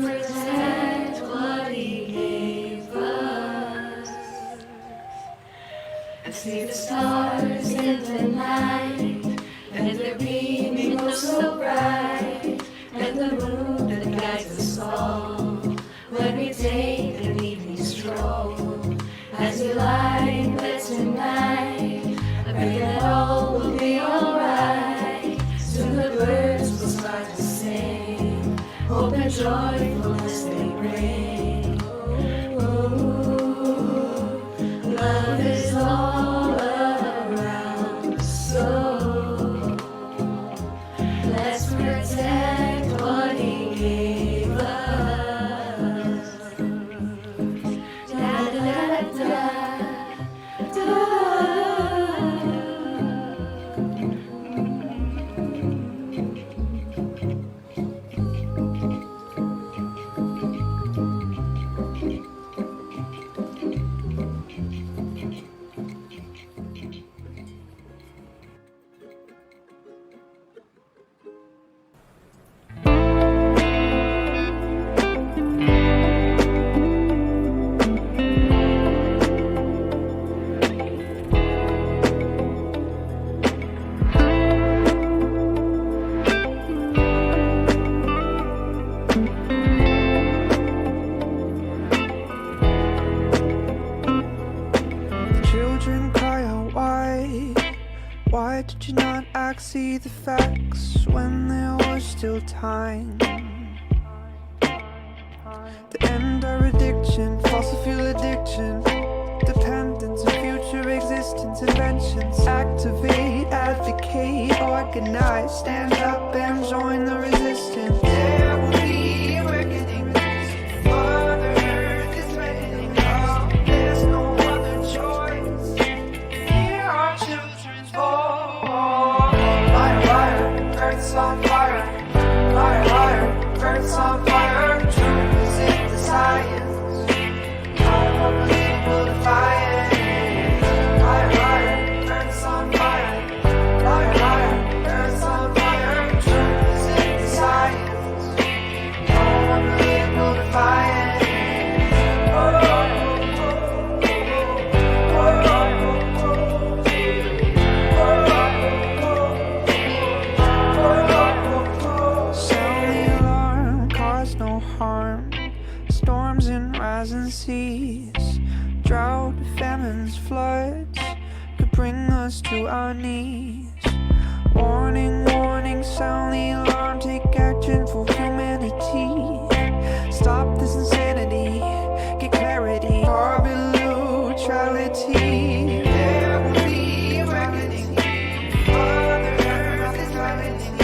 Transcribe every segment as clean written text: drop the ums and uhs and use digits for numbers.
protect what He gave us. And see the stars in the night, and their beaming glow so bright, and the moon that guides us all when we take an evening stroll. As we lie in bed tonight, I pray that all will be alright. Soon the birds will start to sing, hope and joyfulness they bring. Ooh, love is all around us, so let's protect what He gave us. Da da da da da. Children cry out, why did you not act, see the facts when there was still time? To end our addiction, fossil fuel addiction, dependence on future existence, inventions. Activate, advocate, organize, stand up and join the resistance. There will be a reckoning. Mother Earth is threatening us. There's no other choice. Hear our children's voice. Fire, fire, Earth's on fire. Fire, fire, Earth's on fire. Truth is in the science. No more political defiance. Fire, fire, Earth's on fire. Fire, fire, Earth's on fire. Truth is in the science. No more political defiance. Sound the alarm, cause no harm. Storms and rising seas, drought, famines, floods could bring us to our knees. Warning, warning, sound the alarm, take action for humanity. Stop this insanity, get clarity, carbon neutrality. There will be a reckoning. Mother Earth is reckoning.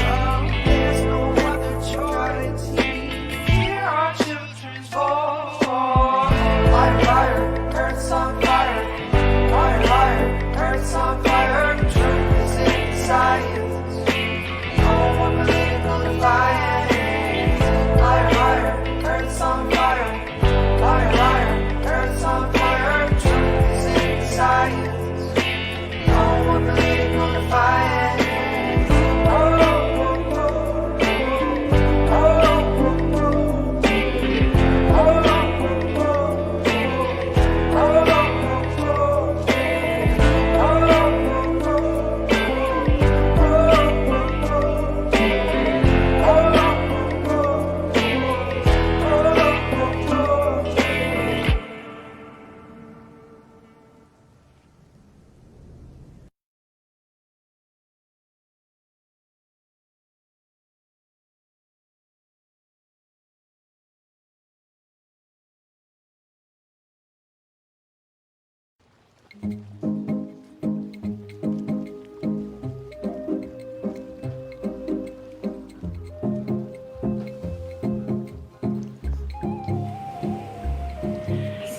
There's no other choice. Hear our children's voice. Fire, fire, Earth's on fire. Fire, fire, Earth's on fire. Truth is in the science. No more political defiance. Fire, fire, Earth's on fire. Fire, fire, Earth's on fire. Truth is in the science. No more political defiance. Oh, oh, oh, oh, oh,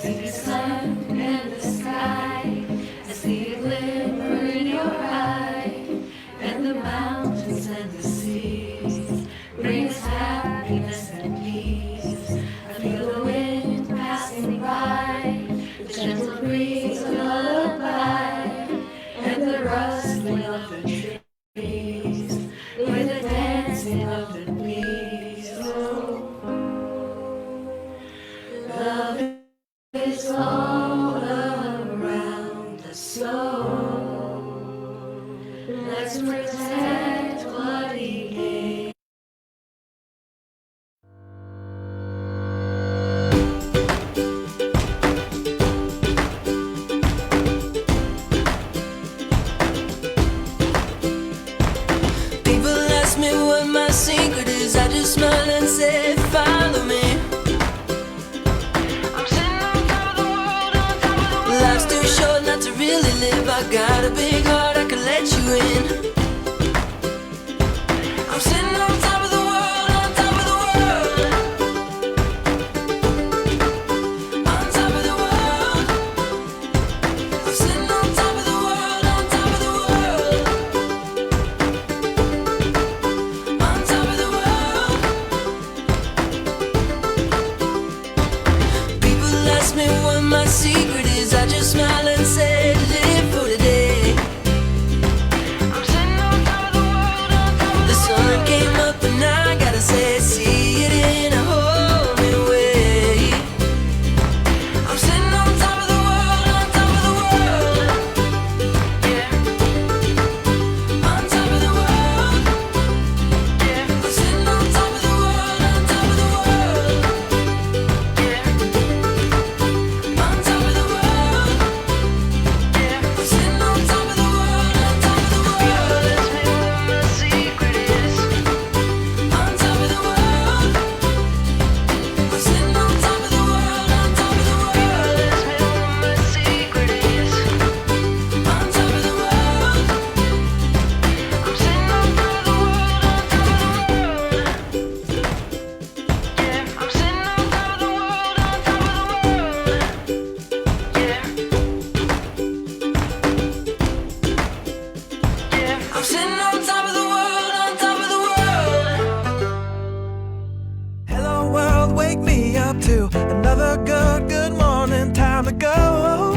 See the sun and the sky, I see a glimmer in your eye, and the mountains and the seas bring us happiness and peace. I feel the wind passing by, the gentle breeze, a lullaby. So let's protect what he gave. People ask me what my secret is, I just smile and say, follow me. I'm sitting on top of the world, on top of the world. Life's too short not to really live. I got a big heart, I can let you in. I'm sitting on top of the world, on top of the world. On top of the world. I'm sitting on top of the world, on top of the world. On top of the world. People ask me what my secret is, I just smile and say, live for today. I'm sitting on top of the world, on top of the sun came up and I gotta say, see it in a whole new way. I'm sitting on top of the world, on top of the world. Yeah. On top of the world. Yeah. I'm sitting on top of the world, on top of the world. Yeah. On top of the world. Yeah. I'm sitting on top of the world, on top of the world. People ask me what my secret is. On top of the world. I'm sitting on top of the world, on top of the world. People ask me what my secret is. On top of the world. I'm sitting on top of the world, on top of the world. Yeah, I'm sitting on top of the world, on top of the world. Yeah. Yeah, I'm sitting on top of the world, on top of the world. Hello world, wake me up to another good morning, time to go.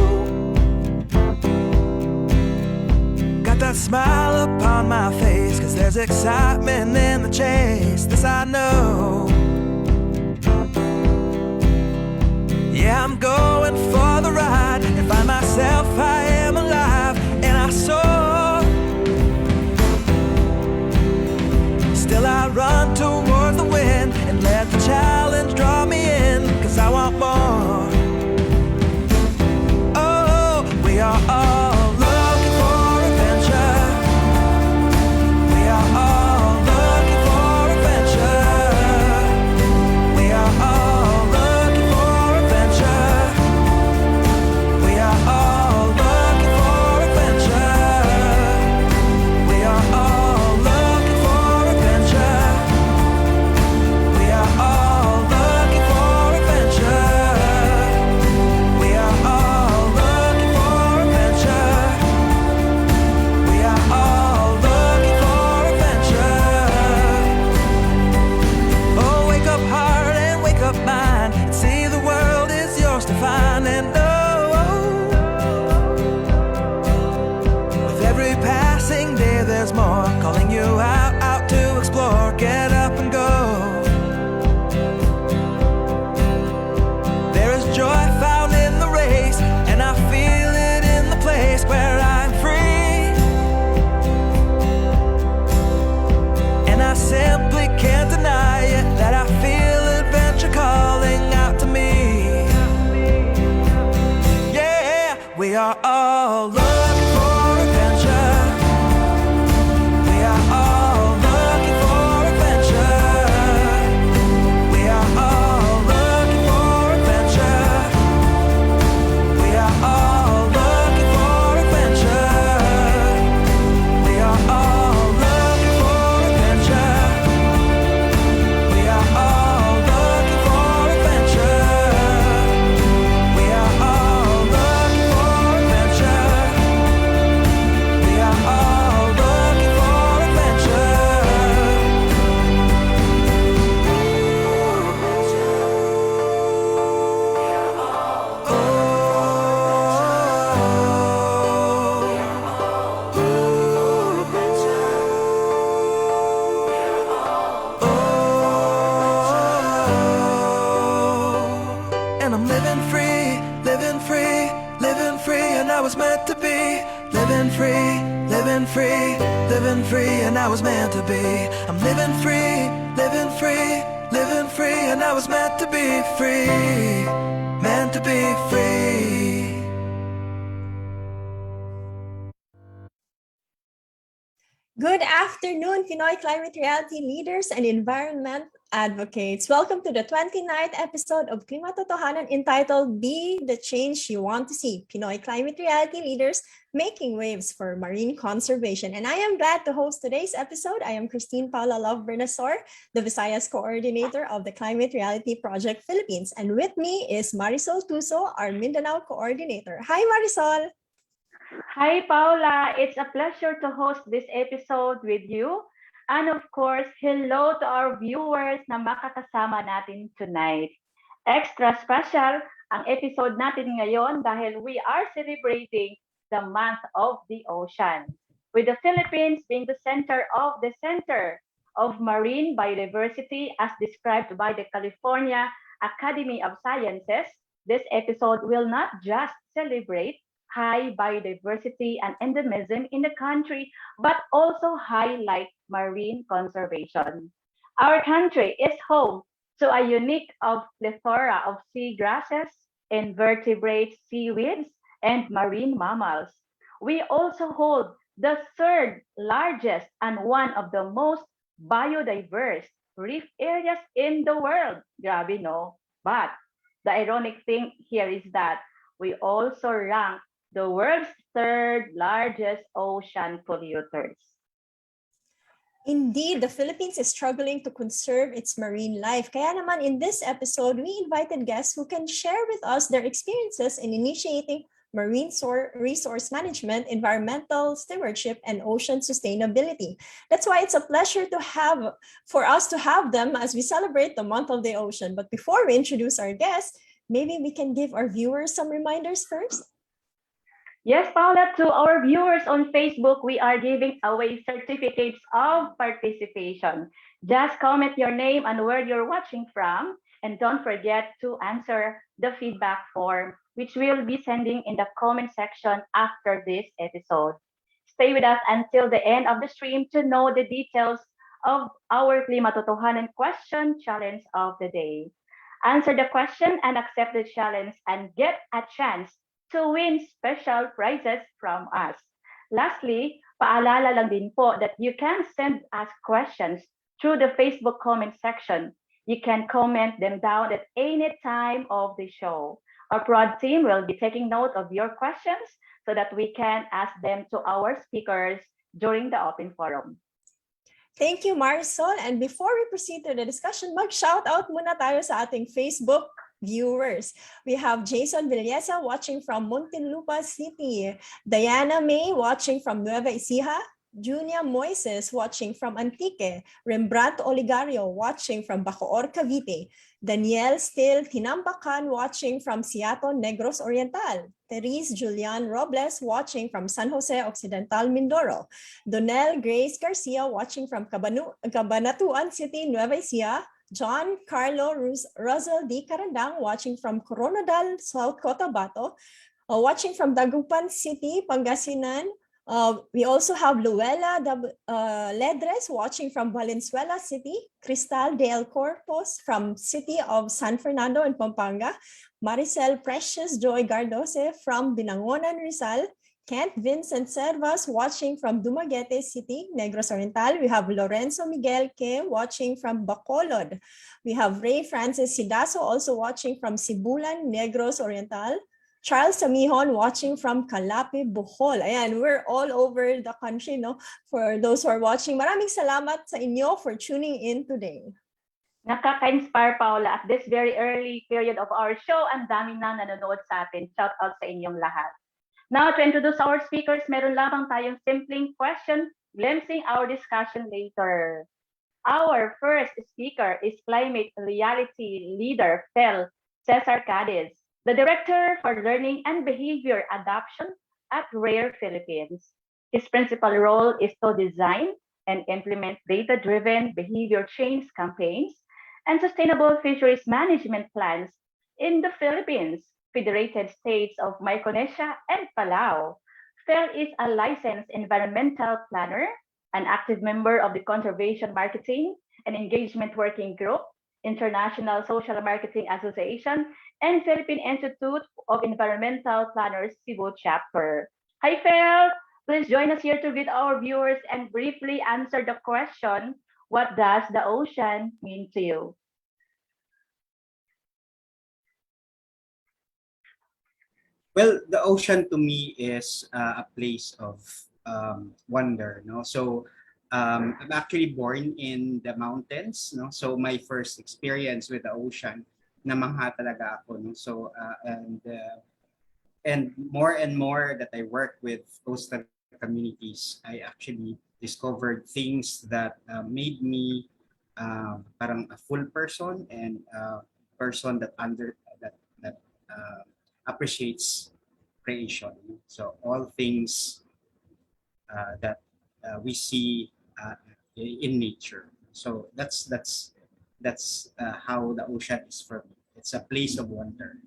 Got that smile upon my face, cause there's excitement in the chase, this I know. Yeah, I'm going for the ride and find myself, I am alive, and I soar. Still I run towards the wind and let the challenge draw me in, cause I want more. Oh, we are all looking for adventure. We are all looking for adventure. We are all looking for adventure. We are all looking for adventure. We are all looking for adventure. We are all looking for adventure. We are all looking for adventure. We are all looking for adventure. Oh, wake up heart and wake up mind, and see the world is yours to find. And with every passing day there's more, calling you out to explore. Get up and go. There is joy found in the race, and I feel it in the place where I'm free. And I simply can't deny it, that I feel adventure calling out to me. Yeah, we are all looking for adventure. We are all looking for adventure. We are all looking for adventure. We are all looking for adventure. We are all looking for adventure. We are all looking for adventure. We are all looking for adventure. meant to be. Living free, living free, living free, and I was meant to be. I'm living free, living free, living free, and I was meant to be free, meant to be free. Good afternoon, Pinoy climate reality leaders and environment advocates. Welcome to the 29th episode of Klimatotohanan entitled Be the Change You Want to See, Pinoy climate reality leaders making waves for marine conservation. And I am glad to host today's episode. I am Christine Paula Love Bernasor, the Visayas coordinator of the Climate Reality Project Philippines. And with me is Marisol Tuso, our Mindanao coordinator. Hi, Marisol. Hi, Paula. It's a pleasure to host this episode with you. And of course, hello to our viewers na makakasama natin tonight. Extra special ang episode natin ngayon dahil we are celebrating the month of the ocean, with the Philippines being the center of marine biodiversity as described by the California Academy of Sciences. This episode will not just celebrate high biodiversity and endemism in the country, but also highlight marine conservation. Our country is home to a unique plethora of sea grasses, invertebrates, seaweeds, and marine mammals. We also hold the third largest and one of the most biodiverse reef areas in the world. Grabe, no? But the ironic thing here is that we also rank the world's third largest ocean polluters. Indeed, the Philippines is struggling to conserve its marine life. Kaya naman in this episode, we invited guests who can share with us their experiences in initiating marine resource management, environmental stewardship, and ocean sustainability. That's why it's a pleasure for us to have them as we celebrate the month of the ocean. But before we introduce our guests, maybe we can give our viewers some reminders first. Yes, Paula, to our viewers on Facebook, we are giving away certificates of participation. Just comment your name and where you're watching from, and don't forget to answer the feedback form, which we'll be sending in the comment section after this episode. Stay with us until the end of the stream to know the details of our Klimatotohanan question challenge of the day. Answer the question and accept the challenge and get a chance to win special prizes from us. Lastly, paalala lang din po that you can send us questions through the Facebook comment section. You can comment them down at any time of the show. Our prod team will be taking note of your questions so that we can ask them to our speakers during the open forum. Thank you, Marisol. And before we proceed to the discussion, mag-shoutout muna tayo sa ating Facebook viewers. We have Jason Villesa watching from Muntinlupa City, Diana May watching from Nueva Ecija, Junia Moises watching from Antique, Rembrandt Oligario watching from Bacoor, Cavite, Danielle Still Tinambakan watching from Seattle, Negros Oriental, Therese Julian Robles watching from San Jose Occidental, Mindoro, Donel Grace Garcia watching from Cabanatuan City, Nueva Ecija, John Carlo Russell D. Carandang watching from Coronadal, South Cotabato, watching from Dagupan City, Pangasinan. We also have Luella Ledres watching from Valenzuela City, Cristal Del Corpus from City of San Fernando in Pampanga, Maricel Precious Joy Gardose from Binangonan, Rizal, Kent Vincent Servas watching from Dumaguete City, Negros Oriental. We have Lorenzo Miguel K watching from Bacolod. We have Ray Francis Sidaso also watching from Sibulan, Negros Oriental. Charles Samihon watching from Calape, Bohol. Ayan, we're all over the country, no? For those who are watching, maraming salamat sa inyo for tuning in today. Nakaka-inspire, Paula, at this very early period of our show. Ang dami na nanonood sa atin. Shout out sa inyong lahat. Now, to introduce our speakers, meron lamang tayong simpleng question, glimpsing our discussion later. Our first speaker is climate reality leader, Cesar Cadiz, the Director for Learning and Behavior Adoption at Rare Philippines. His principal role is to design and implement data-driven behavior change campaigns and sustainable fisheries management plans in the Philippines, Federated States of Micronesia, and Palau. Phil is a licensed environmental planner, an active member of the Conservation Marketing and Engagement Working Group, International Social Marketing Association, and Philippine Institute of Environmental Planners Cebu chapter. Hi, Phil. Please join us here to greet our viewers and briefly answer the question, what does the ocean mean to you? Well, the ocean to me is a place of wonder. No, so I'm actually born in the mountains. No, so my first experience with the ocean, namangha talaga ako. No, so and more that I work with coastal communities, I actually discovered things that made me parang a full person and person that appreciates creation. So all things that we see in nature. So that's how the ocean is for me. It's a place of wonder.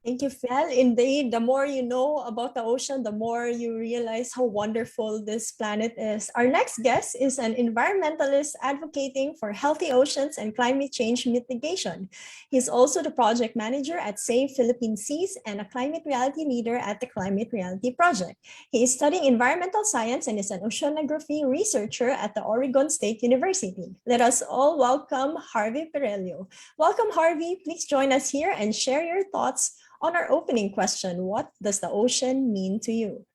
Thank you, Phil. Indeed, the more you know about the ocean, the more you realize how wonderful this planet is. Our next guest is an environmentalist advocating for healthy oceans and climate change mitigation. He's also the project manager at Save Philippine Seas and a climate reality leader at the Climate Reality Project. He is studying environmental science and is an oceanography researcher at the Oregon State University. Let us all welcome Harvey Perello. Welcome, Harvey. Please join us here and share your thoughts on our opening question. What does the ocean mean to you?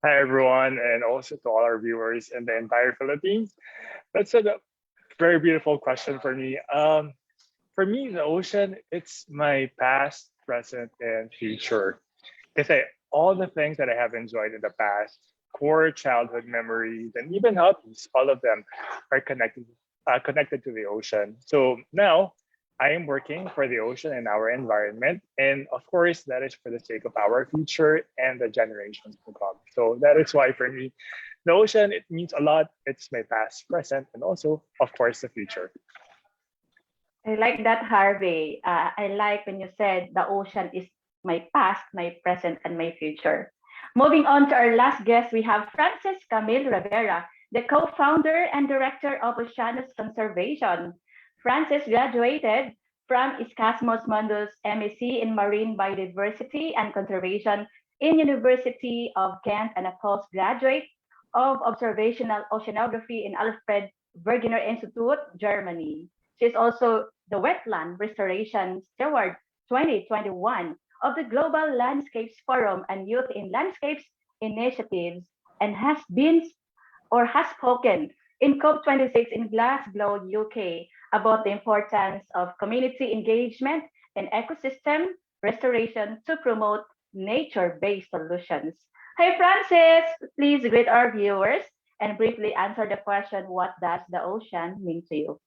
Hi, everyone, and also to all our viewers in the entire Philippines. That's a very beautiful question for me. For me, the ocean, it's my past, present, and future. Because all the things that I have enjoyed in the past, core childhood memories, and even hobbies, all of them are connected to the ocean. So now, I am working for the ocean and our environment. And of course, that is for the sake of our future and the generations to come. So that is why for me, the ocean, it means a lot. It's my past, present, and also, of course, the future. I like that, Harvey. I like when you said the ocean is my past, my present, and my future. Moving on to our last guest, we have Camille Rivera, the co-founder and director of Oceanus Conservation. Frances graduated from Iscasmos Mundus MSc in Marine Biodiversity and Conservation in University of Ghent and a postgraduate of Observational Oceanography in Alfred Wegener Institute, Germany. She is also the Wetland Restoration Steward 2021 of the Global Landscapes Forum and Youth in Landscapes Initiatives and has spoken in COP26 in Glasgow, UK, about the importance of community engagement and ecosystem restoration to promote nature-based solutions. Hi, Frances. Please greet our viewers and briefly answer the question, what does the ocean mean to you?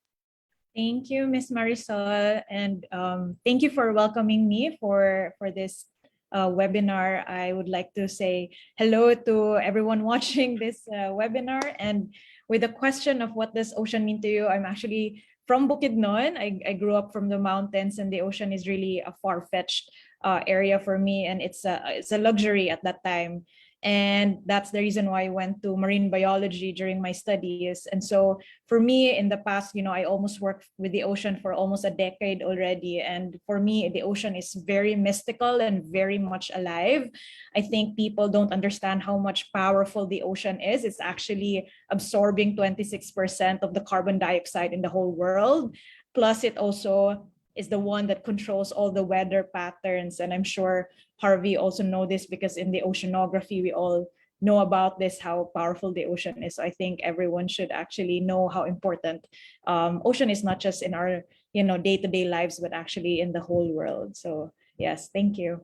Thank you, Miss Marisol, and thank you for welcoming me for this webinar. I would like to say hello to everyone watching this webinar. And with the question of what does ocean mean to you, I'm actually from Bukidnon. I grew up from the mountains, and the ocean is really a far-fetched area for me, and it's a luxury at that time. And that's the reason why I went to marine biology during my studies. And so for me in the past, I almost worked with the ocean for almost a decade already. And for me, the ocean is very mystical and very much alive. I think people don't understand how much powerful the ocean is. It's actually absorbing 26% of the carbon dioxide in the whole world. Plus, it also is the one that controls all the weather patterns. And I'm sure Harvey also know this because in the oceanography, we all know about this, how powerful the ocean is. So I think everyone should actually know how important ocean is, not just in our day-to-day lives, but actually in the whole world. So yes, thank you.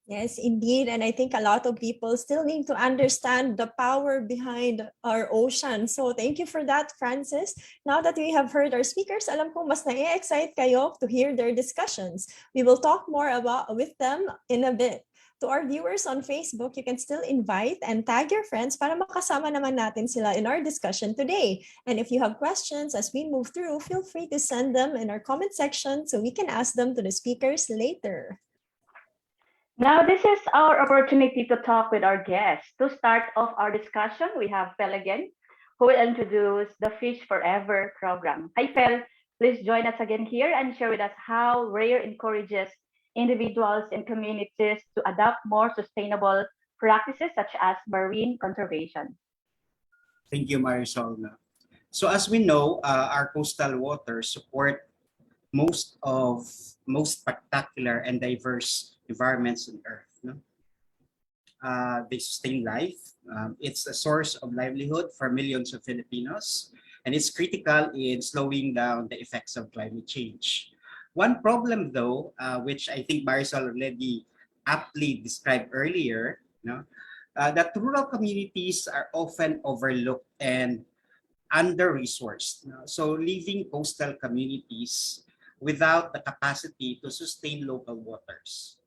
Yes, indeed. And I think a lot of people still need to understand the power behind our ocean. So thank you for that, Francis. Now that we have heard our speakers, alam ko mas na-excite kayo to hear their discussions. We will talk more with them in a bit. To our viewers on Facebook, you can still invite and tag your friends para makasama naman natin sila in our discussion today. And if you have questions as we move through, feel free to send them in our comment section so we can ask them to the speakers later. Now, this is our opportunity to talk with our guests. To start off our discussion, we have Fel again, who will introduce the Fish Forever program. Hi, Fel. Please join us again here and share with us how RARE encourages individuals and communities to adopt more sustainable practices such as marine conservation. Thank you, Marisol. So as we know, our coastal waters support most spectacular and diverse environments on Earth. No? They sustain life. It's a source of livelihood for millions of Filipinos, and it's critical in slowing down the effects of climate change. One problem, though, which I think Marisol already aptly described earlier, that rural communities are often overlooked and under-resourced. So leaving coastal communities without the capacity to sustain local waters.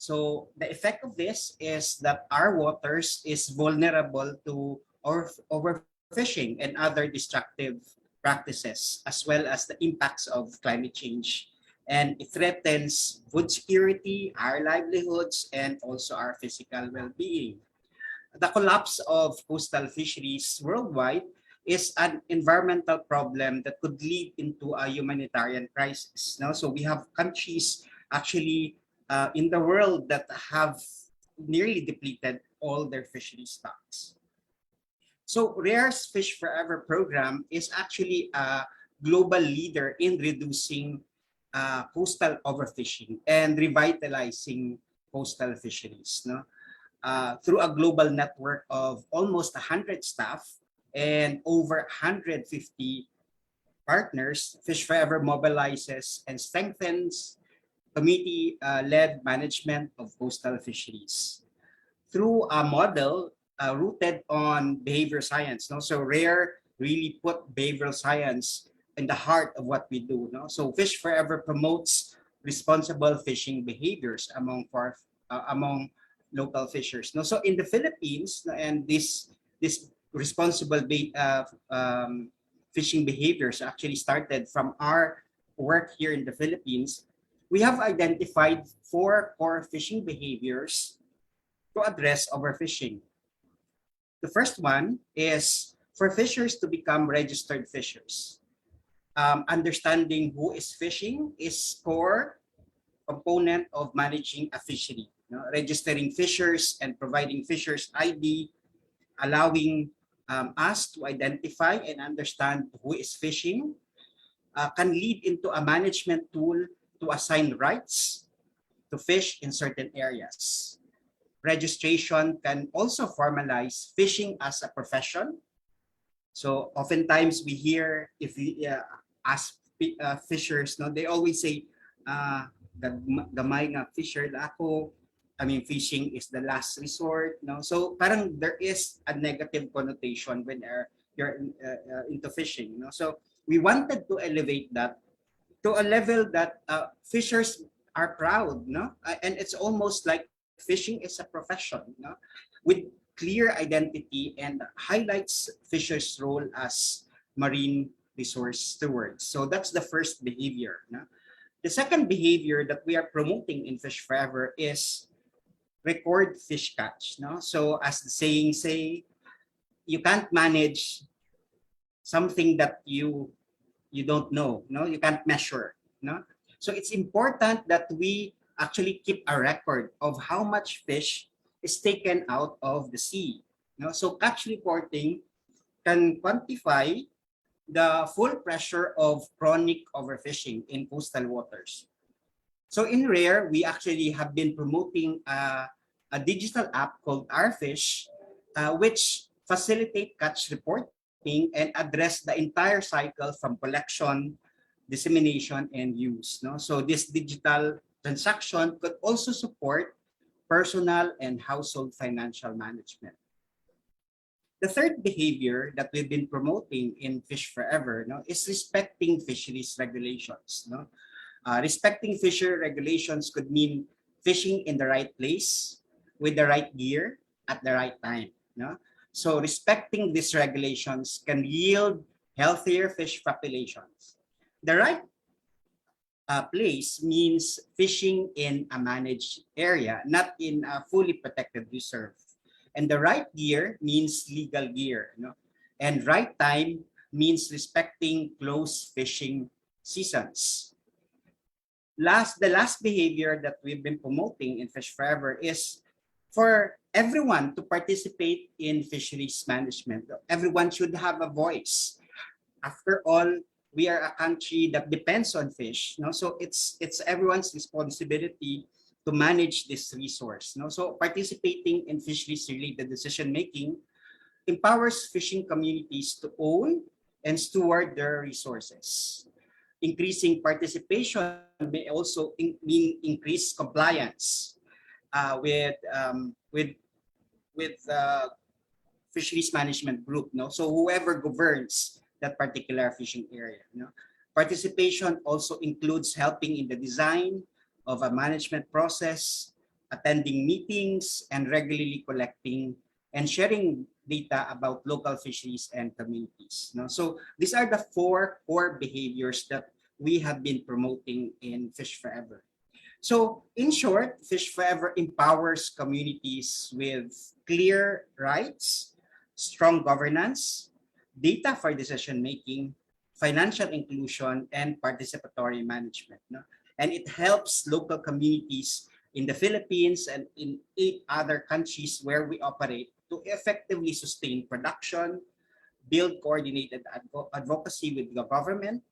So the effect of this is that our waters is vulnerable to overfishing and other destructive practices, as well as the impacts of climate change. And it threatens food security, our livelihoods, and also our physical well-being. The collapse of coastal fisheries worldwide is an environmental problem that could lead into a humanitarian crisis. Now, so we have countries actually in the world that have nearly depleted all their fishery stocks. So RARE's Fish Forever program is actually a global leader in reducing coastal overfishing and revitalizing coastal fisheries. Through a global network of almost 100 staff and over 150 partners, Fish Forever mobilizes and strengthens community-led management of coastal fisheries through a model rooted on behavior science. So RARE really put behavioral science in the heart of what we do. So Fish Forever promotes responsible fishing behaviors among local fishers. So in the Philippines, and this responsible fishing behaviors actually started from our work here in the Philippines. We have identified 4 core fishing behaviors to address overfishing. The first one is for fishers to become registered fishers. Understanding who is fishing is core component of managing a fishery. Registering fishers and providing fishers ID, allowing us to identify and understand who is fishing, can lead into a management tool to assign rights to fish in certain areas. Registration can also formalize fishing as a profession. So oftentimes we hear, if we ask fishers, they always say, gamay nga fisher na ako. I mean, fishing is the last resort. So parang there is a negative connotation when you're into fishing. So we wanted to elevate that to a level that fishers are proud, and it's almost like fishing is a profession, with clear identity, and highlights fishers' role as marine resource stewards. So that's the first behavior. The second behavior that we are promoting in Fish Forever is record fish catch. So as the saying say, you can't manage something that you don't know, you can't measure. So it's important that we actually keep a record of how much fish is taken out of the sea. So catch reporting can quantify the full pressure of chronic overfishing in coastal waters. So in RARE, we actually have been promoting a digital app called Our Fish, which facilitate catch reporting and address the entire cycle from collection, dissemination, and use. So this digital transaction could also support personal and household financial management. The third behavior that we've been promoting in Fish Forever is respecting fisheries regulations. Respecting fishery regulations could mean fishing in the right place, with the right gear, at the right time. So respecting these regulations can yield healthier fish populations. The right place means fishing in a managed area, not in a fully protected reserve. And the right gear means legal gear, you know? And right time means respecting close fishing seasons. The last behavior that we've been promoting in Fish Forever is for everyone to participate in fisheries management. Everyone should have a voice. After all, we are a country that depends on fish, no? So it's everyone's responsibility to manage this resource, no? So participating in fisheries related decision making empowers fishing communities to own and steward their resources. Increasing participation may also mean increased compliance with fisheries management group. No, so whoever governs that particular fishing area. You know, participation also includes helping in the design of a management process, attending meetings, and regularly collecting and sharing data about local fisheries and communities. No? So these are the 4 core behaviors that we have been promoting in Fish Forever. So in short, Fish Forever empowers communities with clear rights, strong governance, data for decision making, financial inclusion, and participatory management. No? And it helps local communities in the Philippines and in 8 other countries where we operate to effectively sustain production, build coordinated advocacy with the government,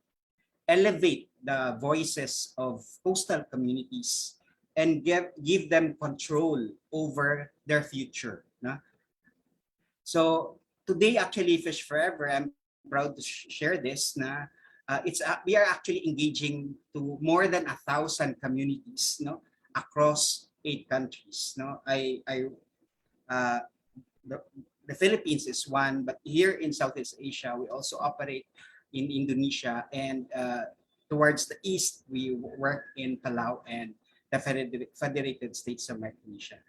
elevate the voices of coastal communities, and give them control over their future. No? So today, actually, Fish Forever, I'm proud to share this. We are actually engaging to more than 1,000 communities, no, across 8 countries. No, uh, the Philippines is one, but here in Southeast Asia, we also operate in Indonesia, and towards the east, we work in Palau and the Federated States of Micronesia.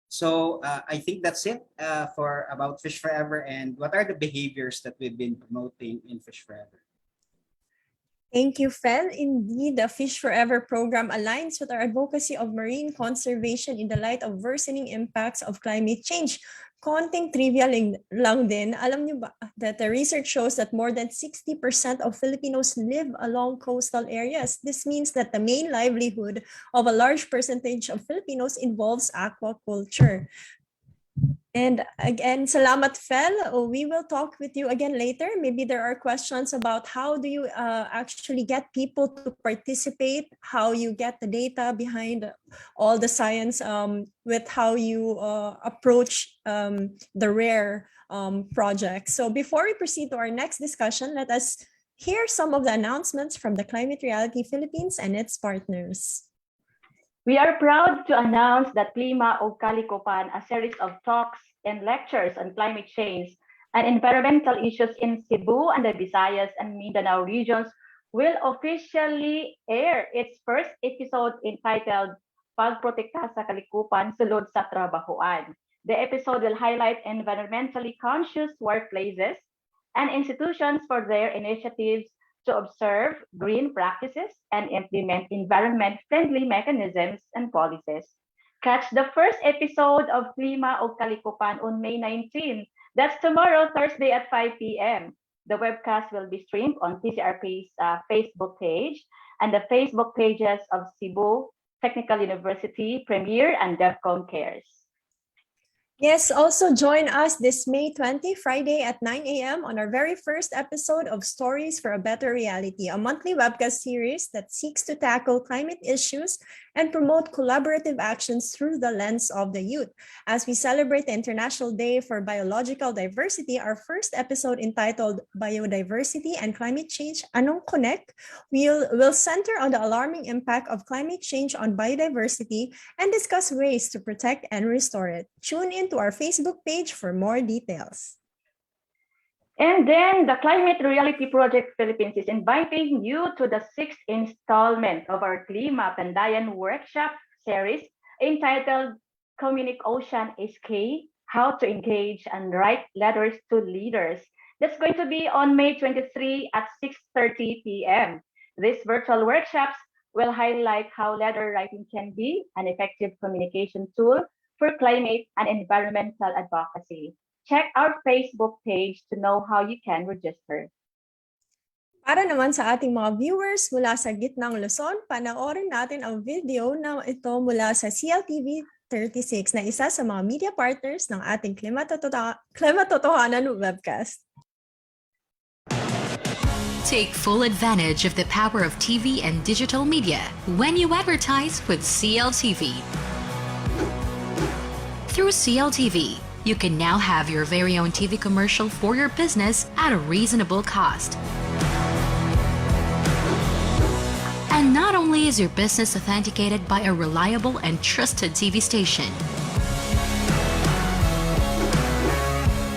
So I think that's it for about Fish Forever and what are the behaviors that we've been promoting in Fish Forever. Thank you, Fel. Indeed, the Fish Forever program aligns with our advocacy of marine conservation in the light of worsening impacts of climate change. Konting trivia lang din, alam niyo ba that the research shows that more than 60% of Filipinos live along coastal areas. This means that the main livelihood of a large percentage of Filipinos involves aquaculture. And again, salamat, Fel. We will talk with you again later. Maybe there are questions about how do you actually get people to participate, how you get the data behind all the science with how you approach the rare project. So before we proceed to our next discussion, let us hear some of the announcements from the Climate Reality Philippines and its partners. We are proud to announce that Klima o Kalikopan, a series of talks and lectures on climate change and environmental issues in Cebu and the Visayas and Mindanao regions, will officially air its first episode entitled Pagprotekta sa Kalikupan Sulod sa Trabahoan. The episode will highlight environmentally conscious workplaces and institutions for their initiatives to observe green practices and implement environment-friendly mechanisms and policies. Catch the first episode of Klima o Kalikopan on May 19. That's tomorrow, Thursday at 5 p.m. The webcast will be streamed on TCRP's Facebook page and the Facebook pages of Cebu Technical University, Premier, and DEFCON Cares. Yes, also join us this May 20, Friday at 9 a.m. on our very first episode of Stories for a Better Reality, a monthly webcast series that seeks to tackle climate issues and promote collaborative actions through the lens of the youth. As we celebrate the International Day for Biological Diversity, our first episode entitled Biodiversity and Climate Change, Anong Connect, will center on the alarming impact of climate change on biodiversity and discuss ways to protect and restore it. Tune in to our Facebook page for more details. And then the Climate Reality Project Philippines is inviting you to the 6th installment of our Klima Pandayan workshop series entitled Communic Ocean SK, How to Engage and Write Letters to Leaders. That's going to be on May 23 at 6:30 p.m. These virtual workshops will highlight how letter writing can be an effective communication tool for climate and environmental advocacy. Check our Facebook page to know how you can register. Para naman sa ating mga viewers mula sa gitnang Luzon, panoorin natin ang video na ito mula sa CLTV 36 na isa sa mga media partners ng ating Klimatotohanan webcast. Take full advantage of the power of TV and digital media when you advertise with CLTV. Through CLTV, you can now have your very own TV commercial for your business at a reasonable cost. And not only is your business authenticated by a reliable and trusted TV station,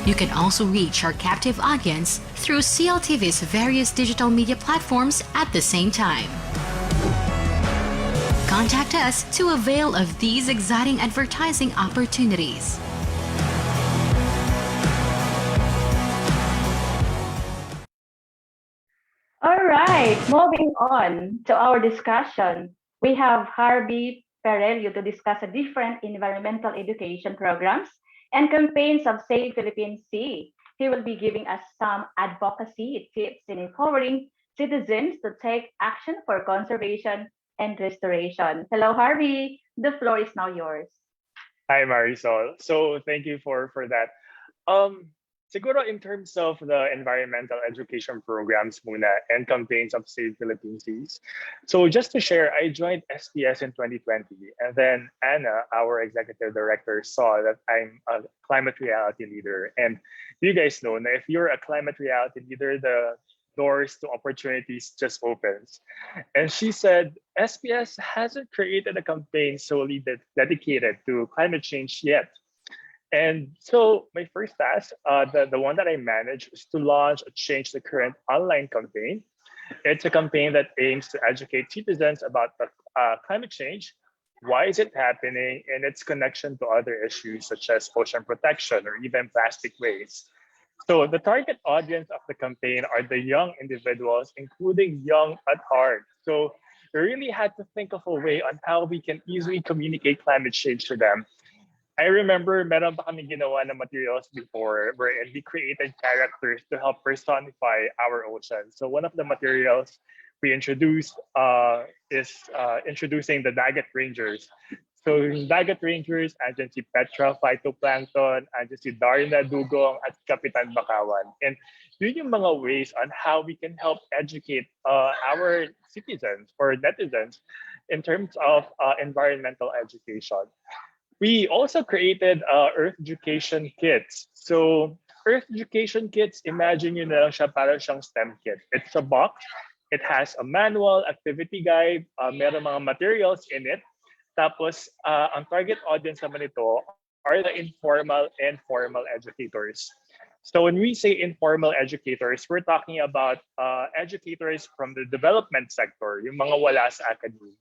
you can also reach our captive audience through CLTV's various digital media platforms at the same time. Contact us to avail of these exciting advertising opportunities. All right, moving on to our discussion. We have Harvey Perello to discuss the different environmental education programs and campaigns of Save Philippine Sea. He will be giving us some advocacy tips in empowering citizens to take action for conservation and restoration. Hello, Harvey. The floor is now yours. Hi, Marisol. So thank you for that. Siguro in terms of the environmental education programs muna and campaigns of Save Philippine Seas. So just to share, I joined SPS in 2020, and then Anna, our executive director, saw that I'm a climate reality leader. And you guys know that if you're a climate reality leader, the doors to opportunities just opens. And she said, SPS hasn't created a campaign solely dedicated to climate change yet. And so my first task, the one that I manage, is to launch a Change the Current online campaign. It's a campaign that aims to educate citizens about the, climate change, why is it happening, and its connection to other issues such as ocean protection or even plastic waste. So the target audience of the campaign are the young individuals, including young at heart. So we really had to think of a way on how we can easily communicate climate change to them. I remember meron pa kami ginawa na materials before wherein we created characters to help personify our ocean. So one of the materials we introduced is introducing the Dagat Rangers. So yung Dagat Rangers, andyan si Petra, Phytoplankton, andyan si Darna Dugong, at Kapitan Bakawan. And yun yung mga ways on how we can help educate our citizens or netizens in terms of environmental education. We also created Earth Education Kits. So Earth Education Kits, imagine yun na lang siya para siyang STEM kit. It's a box. It has a manual, activity guide, meron mga materials in it. Tapos, ang target audience naman ito are the informal and formal educators. So when we say informal educators, we're talking about educators from the development sector, yung mga wala sa academy.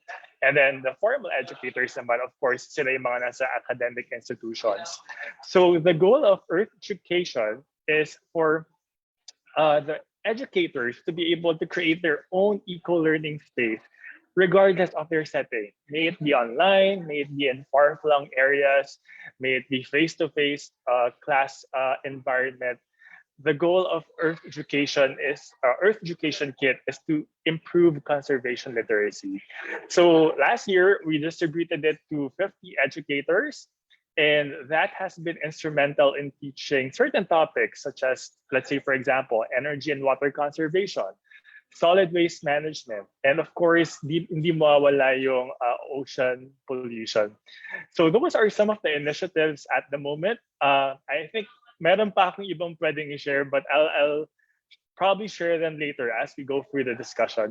And then the formal educators naman, of course, sila yung mga nasa academic institutions. So the goal of Earth Education is for the educators to be able to create their own eco-learning space, regardless of their setting. May it be online, may it be in far-flung areas, may it be face-to-face class environment. The goal of Earth Education Kit is to improve conservation literacy. So last year, we distributed it to 50 educators, and that has been instrumental in teaching certain topics such as, let's say, for example, energy and water conservation, solid waste management, and of course, hindi mawawala yung ocean pollution. So those are some of the initiatives at the moment. I think meron pa akong ibang pwedeng i-share, but I'll probably share them later as we go through the discussion.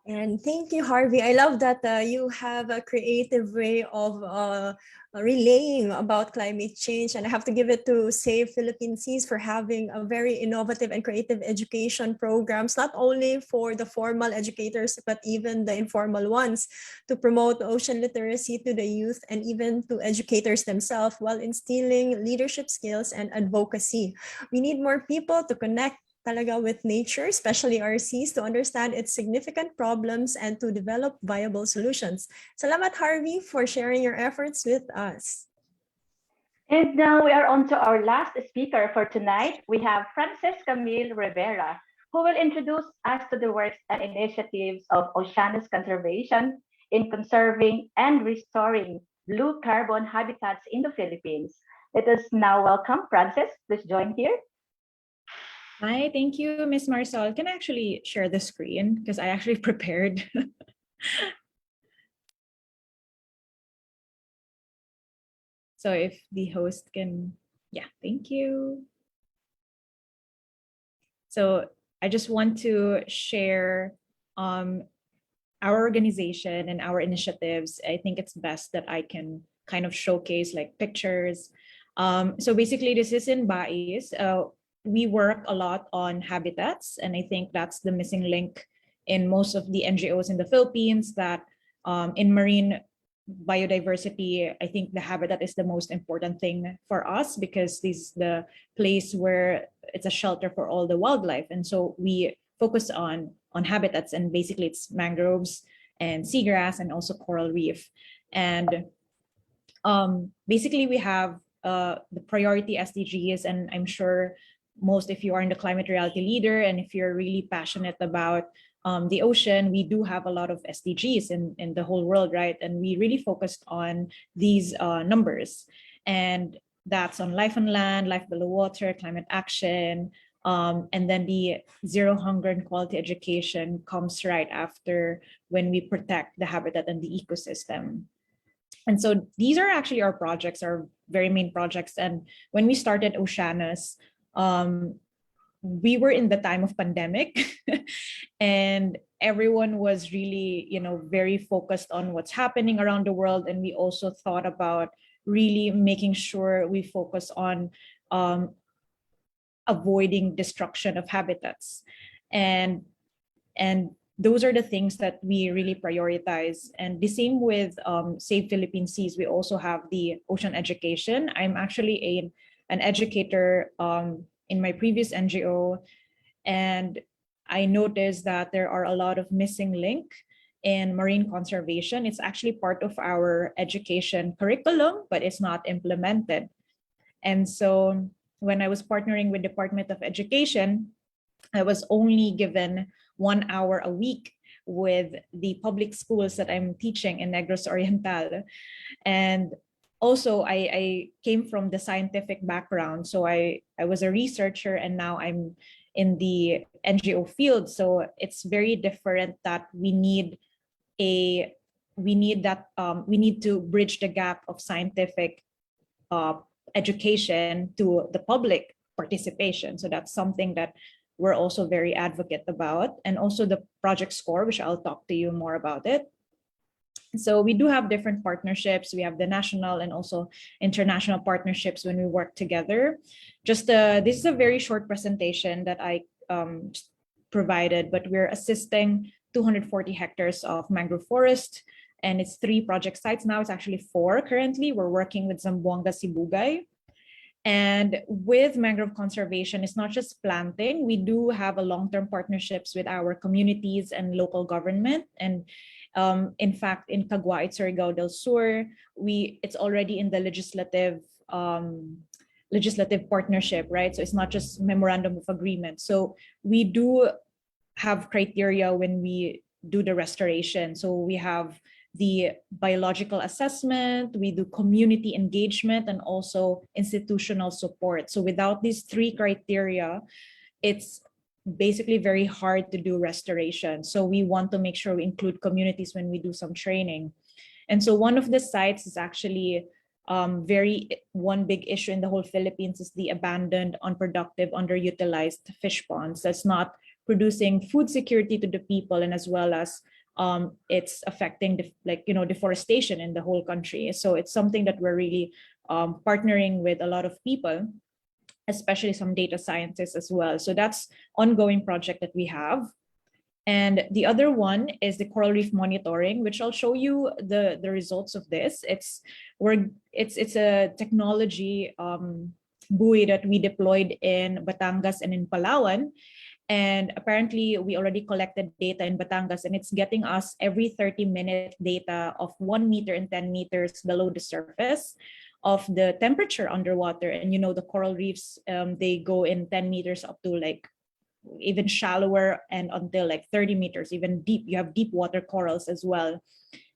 And thank you, Harvey. I love that you have a creative way of relaying about climate change. And I have to give it to Save Philippine Seas for having a very innovative and creative education programs, not only for the formal educators, but even the informal ones, to promote ocean literacy to the youth and even to educators themselves while instilling leadership skills and advocacy. We need more people to connect talaga with nature, especially our seas, to understand its significant problems and to develop viable solutions. Salamat, Harvey, for sharing your efforts with us. And now we are on to our last speaker for tonight. We have Camille Rivera, who will introduce us to the works and initiatives of Oceanus Conservation in conserving and restoring blue carbon habitats in the Philippines. Let us now welcome Frances. Please join here. Hi, thank you, Miss Marisol. Can I actually share the screen? Because I actually prepared. So if the host can, yeah, thank you. So I just want to share our organization and our initiatives. I think it's best that I can kind of showcase like pictures. So basically this is in Bais. We work a lot on habitats, and I think that's the missing link in most of the NGOs in the Philippines, that in marine biodiversity, I think the habitat is the most important thing for us, because this is the place where it's a shelter for all the wildlife. And so we focus on habitats, and basically it's mangroves and seagrass and also coral reef. And basically we have the priority SDGs, and I'm sure most if you are in the climate reality leader and if you're really passionate about the ocean, we do have a lot of SDGs in the whole world, right? And we really focused on these numbers. And that's on life on land, life below water, climate action, and then the zero hunger and quality education comes right after, when we protect the habitat and the ecosystem. And so these are actually our projects, our very main projects. And when we started Oceanus, we were in the time of pandemic and everyone was really, very focused on what's happening around the world. And we also thought about really making sure we focus on avoiding destruction of habitats. And those are the things that we really prioritize. And the same with Save Philippine Seas, we also have the ocean education. I'm actually an educator in my previous NGO, and I noticed that there are a lot of missing link in marine conservation. It's actually part of our education curriculum, but it's not implemented. And so when I was partnering with Department of Education, I was only given 1 hour a week with the public schools that I'm teaching in Negros Oriental. And also, I came from the scientific background. So I was a researcher, and now I'm in the NGO field. So it's very different that we need to bridge the gap of scientific education to the public participation. So that's something that we're also very advocate about. And also the project score, which I'll talk to you more about it. So we do have different partnerships. We have the national and also international partnerships when we work together. This is a very short presentation that I provided, but we're assisting 240 hectares of mangrove forest, and it's 3 project sites now. It's actually 4 currently. We're working with Zamboanga Sibugay. And with mangrove conservation, it's not just planting. We do have a long-term partnerships with our communities and local government. And in fact, in Caguay, Surigao del Sur, it's already in the legislative partnership, right? So it's not just memorandum of agreement. So we do have criteria when we do the restoration. So we have the biological assessment, we do community engagement, and also institutional support. So without these 3 criteria, it's basically very hard to do restoration. So we want to make sure we include communities when we do some training. And so one of the sites is actually one big issue in the whole Philippines is the abandoned, unproductive, underutilized fish ponds. That's not producing food security to the people, and as well as it's affecting deforestation in the whole country. So it's something that we're really partnering with a lot of people, especially some data scientists as well. So that's ongoing project that we have. And the other one is the coral reef monitoring, which I'll show you the results of this. It's a technology buoy that we deployed in Batangas and in Palawan. And apparently we already collected data in Batangas, and it's getting us every 30-minute data of 1 meter and 10 meters below the surface of the temperature underwater. And the coral reefs, they go in 10 meters up to like even shallower and until like 30 meters, even deep. You have deep water corals as well.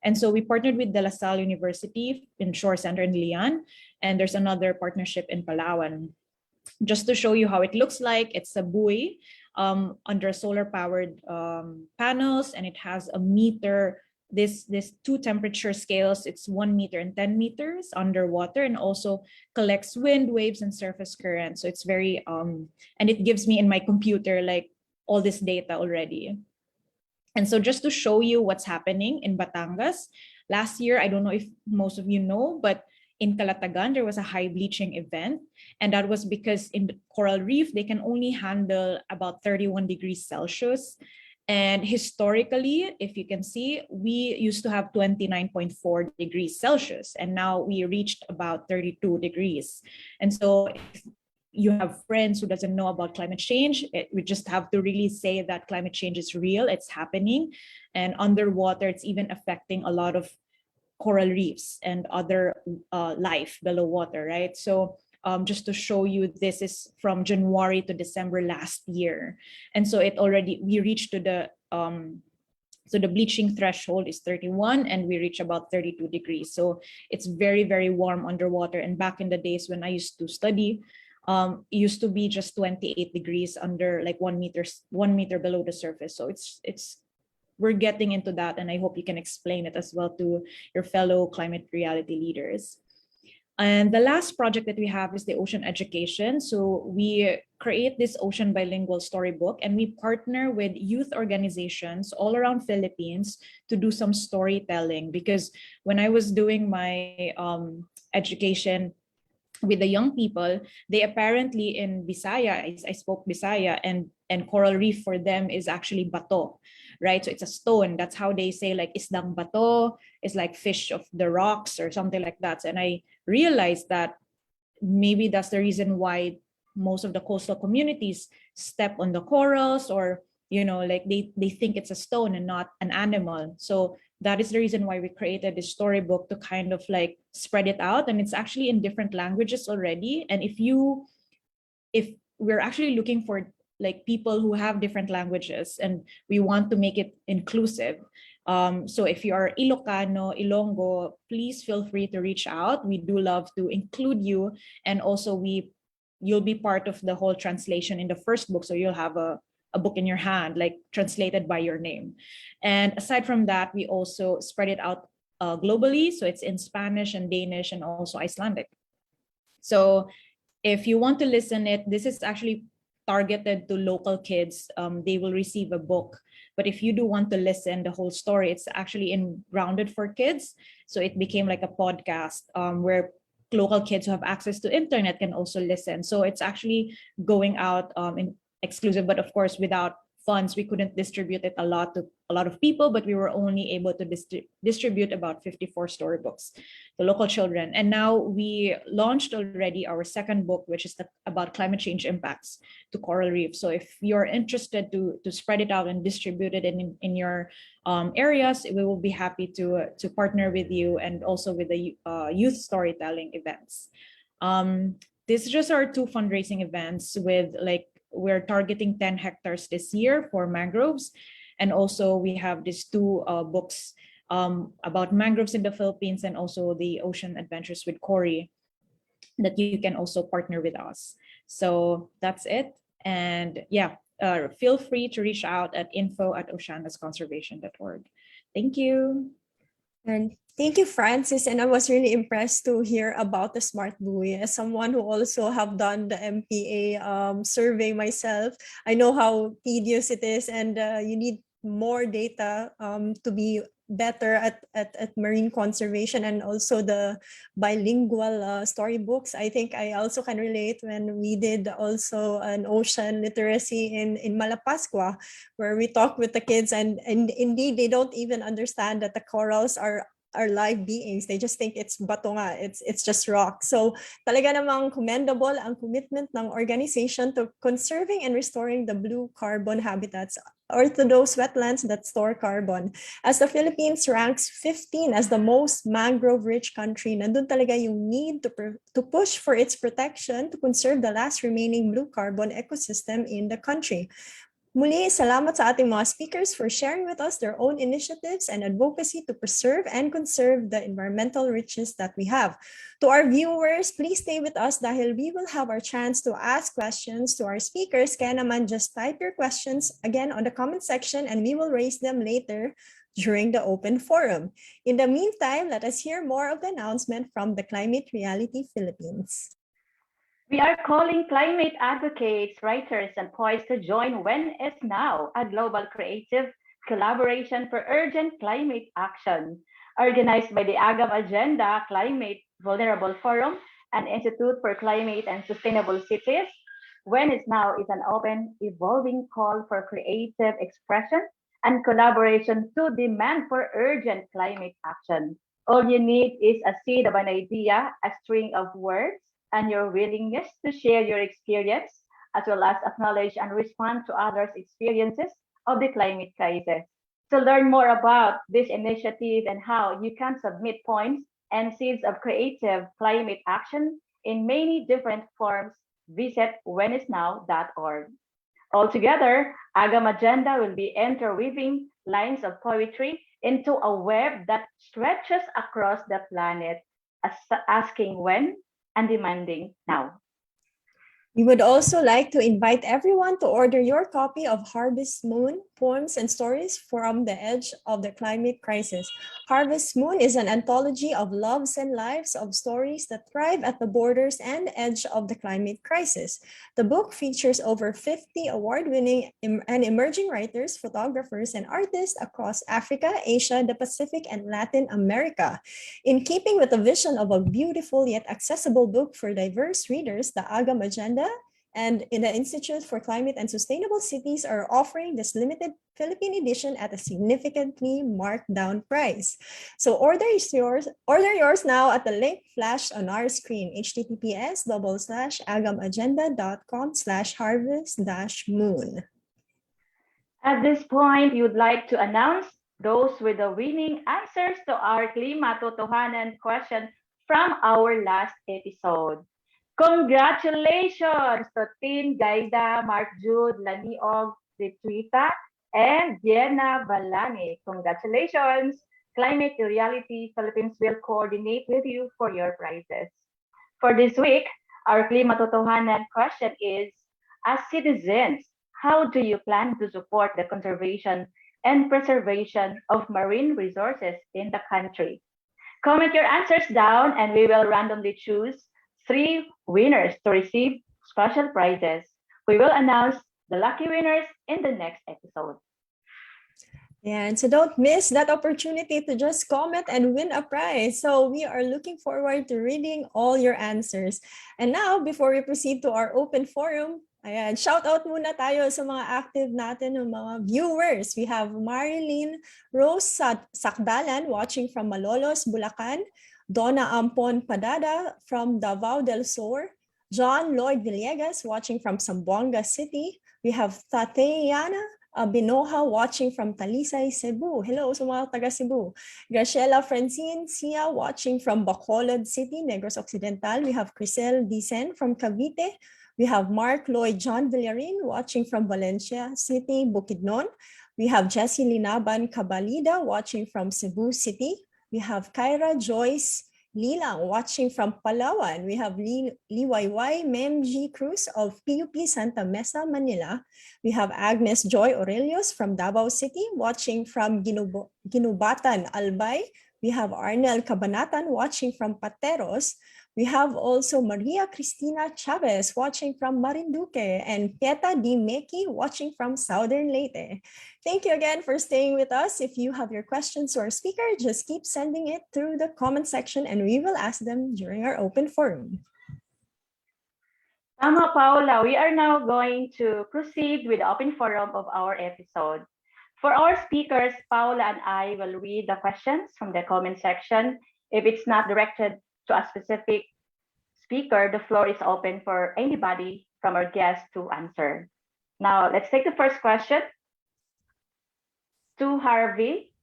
And so we partnered with De La Salle University in Shore Center in Lian, and there's another partnership in Palawan. Just to show you how it looks like, it's a buoy under solar-powered panels, and it has a meter. This two temperature scales. It's 1 meter and 10 meters underwater, and also collects wind, waves, and surface current. So it's very and it gives me in my computer like all this data already. And so just to show you what's happening in Batangas, last year, I don't know if most of you know, but in Calatagan, there was a high bleaching event. And that was because in the coral reef, they can only handle about 31 degrees Celsius. And historically, if you can see, we used to have 29.4 degrees Celsius, and now we reached about 32 degrees. And so if you have friends who doesn't know about climate change, we just have to really say that climate change is real, it's happening. And underwater, it's even affecting a lot of coral reefs and other life below water, right? So just to show you, this is from January to December last year. And so we reached to the, so the bleaching threshold is 31, and we reach about 32 degrees. So it's very, very warm underwater. And back in the days when I used to study, it used to be just 28 degrees under like 1 meter below the surface. So we're getting into that, and I hope you can explain it as well to your fellow climate reality leaders. And the last project that we have is the ocean education. So we create this ocean bilingual storybook, and we partner with youth organizations all around Philippines to do some storytelling. Because when I was doing my education with the young people, they apparently in Bisaya, I spoke Bisaya, and coral reef for them is actually bato, right? So it's a stone. That's how they say like isdang bato is like fish of the rocks or something like that. And I realized that maybe that's the reason why most of the coastal communities step on the corals, or like they think it's a stone and not an animal. So that is the reason why we created this storybook, to kind of like spread it out. And it's actually in different languages already. And if we're actually looking for like people who have different languages, and we want to make it inclusive. So if you are Ilocano, Ilonggo, please feel free to reach out. We do love to include you. And also you'll be part of the whole translation in the first book. So you'll have a book in your hand, like translated by your name. And aside from that, we also spread it out globally. So it's in Spanish and Danish and also Icelandic. So if you want to listen it, this is actually targeted to local kids. They will receive a book. But if you do want to listen the whole story, it's actually grounded for kids. So it became like a podcast where local kids who have access to internet can also listen. So it's actually going out in exclusive, but of course, without funds, we couldn't distribute it a lot of people, but we were only able to distribute about 54 storybooks to local children. And now we launched already our second book, which is about climate change impacts to coral reef. So if you're interested to spread it out and distribute it in your areas, we will be happy to partner with you, and also with the youth storytelling events. This is just our two fundraising events with we're targeting 10 hectares this year for mangroves. And also we have these two books about mangroves in the Philippines, and also the ocean adventures with Cory, that you can also partner with us. So that's it. And yeah, feel free to reach out at info@oceanusconservation.org. Thank you. And thank you, Francis. And I was really impressed to hear about the Smart Buoy. As someone who also have done the MPA survey myself, I know how tedious it is, and you need more data to be better at marine conservation, and also the bilingual storybooks. I think I also can relate when we did also an ocean literacy in Malapascua, where we talked with the kids, and indeed they don't even understand that the corals are are live beings. They just think it's bato nga, it's just rock. So talaga namang commendable ang commitment ng organization to conserving and restoring the blue carbon habitats or to those wetlands that store carbon. As the Philippines ranks 15 as the most mangrove-rich country, nandun talaga yung need to push for its protection to conserve the last remaining blue carbon ecosystem in the country. Muli, salamat sa ating mga speakers for sharing with us their own initiatives and advocacy to preserve and conserve the environmental riches that we have. To our viewers, please stay with us dahil we will have our chance to ask questions to our speakers. Kaya naman, just type your questions again on the comment section and we will raise them later during the open forum. In the meantime, let us hear more of the announcement from the Climate Reality Philippines. We are calling climate advocates, writers, and poets to join When is Now, a global creative collaboration for urgent climate action. Organized by the Agam Agenda Climate Vulnerable Forum and Institute for Climate and Sustainable Cities, When is Now is an open, evolving call for creative expression and collaboration to demand for urgent climate action. All you need is a seed of an idea, a string of words, and your willingness to share your experience, as well as acknowledge and respond to others' experiences of the climate crisis. To learn more about this initiative and how you can submit poems and seeds of creative climate action in many different forms, visit whenisnow.org. Altogether, Agam Agenda will be interweaving lines of poetry into a web that stretches across the planet, asking when and demanding now. We would also like to invite everyone to order your copy of Harvest Moon, Poems and Stories from the Edge of the Climate Crisis. Harvest Moon is an anthology of loves and lives of stories that thrive at the borders and edge of the climate crisis. The book features over 50 award-winning and emerging writers, photographers, and artists across Africa, Asia, the Pacific, and Latin America. In keeping with the vision of a beautiful yet accessible book for diverse readers, the Agam Agenda and in the Institute for Climate and Sustainable Cities are offering this limited Philippine edition at a significantly marked down price. So order yours now at the link flashed on our screen, https:/agamagenda.com/harvest-moon. At this point, we would like to announce those with the winning answers to our Klimatotohanan question from our last episode. Congratulations to Tin Gaida, Mark Jude, Laniog, Ritwita, and Diana Balani. Congratulations! Climate Reality Philippines will coordinate with you for your prizes. For this week, our Klimatotohanan question is, as citizens, how do you plan to support the conservation and preservation of marine resources in the country? Comment your answers down and we will randomly choose 3 winners to receive special prizes. We will announce the lucky winners in the next episode. Yeah, and so don't miss that opportunity to just comment and win a prize. So we are looking forward to reading all your answers. And now, before we proceed to our open forum, ayan, shout out muna tayo sa mga active natin ng mga viewers. We have Marilyn Rose Sakdalan watching from Malolos, Bulacan. Donna Ampon Padada from Davao del Sur, John Lloyd Villegas watching from Zamboanga City. We have Tatiana Binoha watching from Talisay, Cebu. Hello sa mga taga Cebu. Graciela Francine Sia watching from Bacolod City, Negros Occidental. We have Crisel Dicen from Cavite. We have Mark Lloyd John Villarin watching from Valencia City, Bukidnon. We have Jessie Linaban Cabalida watching from Cebu City. We have Kyra Joyce Lilang watching from Palawan. We have Liwayway Memji Cruz of PUP Santa Mesa, Manila. We have Agnes Joy Aurelius from Davao City watching from Ginubatan, Albay. We have Arnel Cabanatan watching from Pateros. We have also Maria Cristina Chavez watching from Marinduque and Pieta Di Meki watching from Southern Leyte. Thank you again for staying with us. If you have your questions to our speaker, just keep sending it through the comment section and we will ask them during our open forum. Tama, Paula. We are now going to proceed with the open forum of our episode. For our speakers, Paula and I will read the questions from the comment section. If it's not directed to a specific speaker, the floor is open for anybody from our guests to answer. Now, let's take the first question. To Harvey,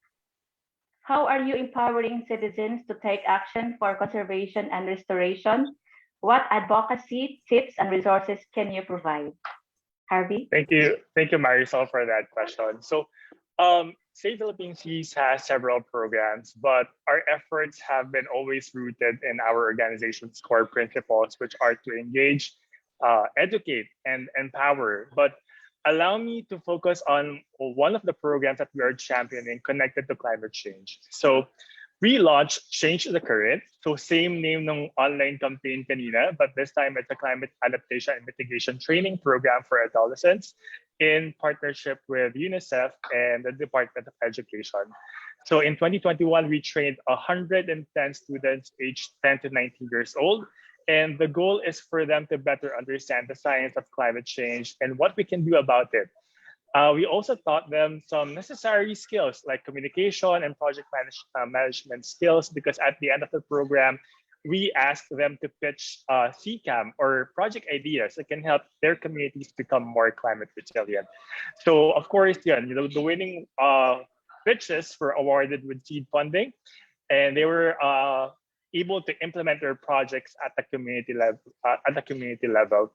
how are you empowering citizens to take action for conservation and restoration? What advocacy, tips, and resources can you provide? Harvey? Thank you, Marisol, for that question. So, Save Philippine Seas has several programs, but our efforts have been always rooted in our organization's core principles, which are to engage, educate, and empower. But allow me to focus on one of the programs that we are championing connected to climate change. So, we launched Change the Current. So same name ng online campaign kanina, but this time it's a climate adaptation and mitigation training program for adolescents in partnership with UNICEF and the Department of Education. So in 2021, we trained 110 students aged 10 to 19 years old. And the goal is for them to better understand the science of climate change and what we can do about it. We also taught them some necessary skills like communication and project management skills, because at the end of the program, we asked them to pitch CCAM or project ideas that can help their communities become more climate resilient. So of course, yeah, the winning pitches were awarded with seed funding, and they were able to implement their projects at the community level.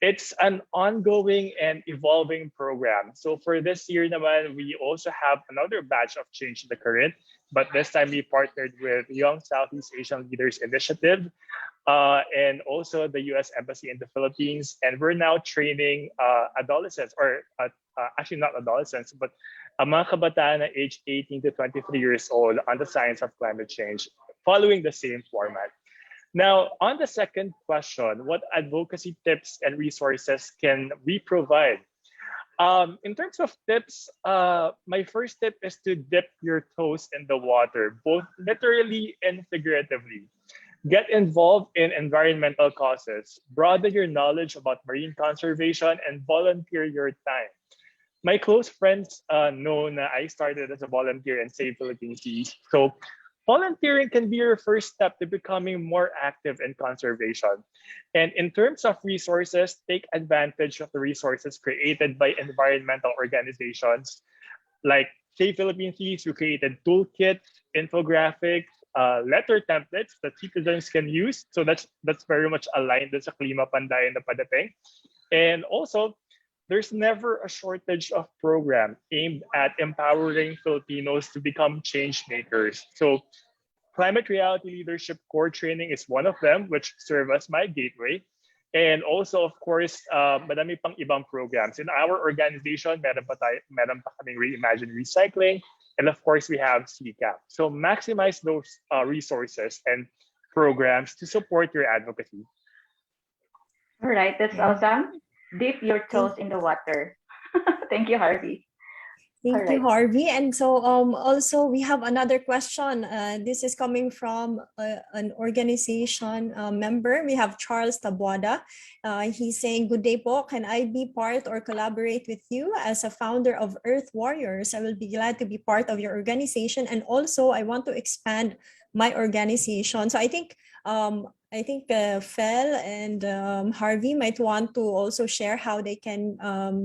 It's an ongoing and evolving program. So for this year naman, we also have another batch of Change the Current, but this time we partnered with Young Southeast Asian Leaders Initiative and also the U.S. Embassy in the Philippines. And we're now training adolescents, or actually not adolescents, but mga kabataan na aged 18 to 23 years old on the science of climate change, following the same format. Now, on the second question, what advocacy tips and resources can we provide? In terms of tips, my first tip is to dip your toes in the water, both literally and figuratively. Get involved in environmental causes, broaden your knowledge about marine conservation, and volunteer your time. My close friends know that I started as a volunteer in Save Philippine Seas. So volunteering can be your first step to becoming more active in conservation. And in terms of resources, take advantage of the resources created by environmental organizations. Like Save Philippine Seas, we created toolkits, infographics, letter templates that citizens can use. So that's very much aligned sa Klima Pandayan na padating. And also, there's never a shortage of program aimed at empowering Filipinos to become change makers. So Climate Reality Leadership Core Training is one of them, which serve as my gateway. And also, of course, madami pang ibang programs. In our organization, meron pa kaming Reimagine Recycling. And of course, we have CCAP. So maximize those resources and programs to support your advocacy. All right, that's awesome. Dip your toes in the water. Thank you, Harvey. Thank you, Harvey. And so also we have another question. This is coming from an organization member. We have Charles Tabuada. He's saying, good day po. Can I be part or collaborate with you as a founder of Earth Warriors? I will be glad to be part of your organization. And also I want to expand my organization. So I think Fel and Harvey might want to also share how they can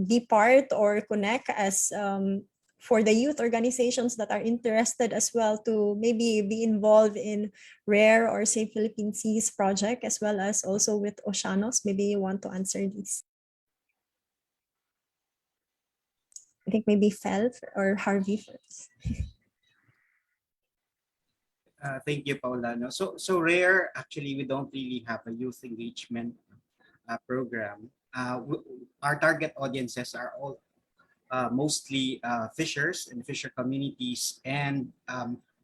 be part or connect as for the youth organizations that are interested as well to maybe be involved in RARE or Save Philippine Seas project, as well as also with Oceanus. Maybe you want to answer these. I think maybe Fel or Harvey first. Thank you, Paula. No, so RARE, actually, we don't really have a youth engagement program. Our target audiences are all mostly fishers and fisher communities and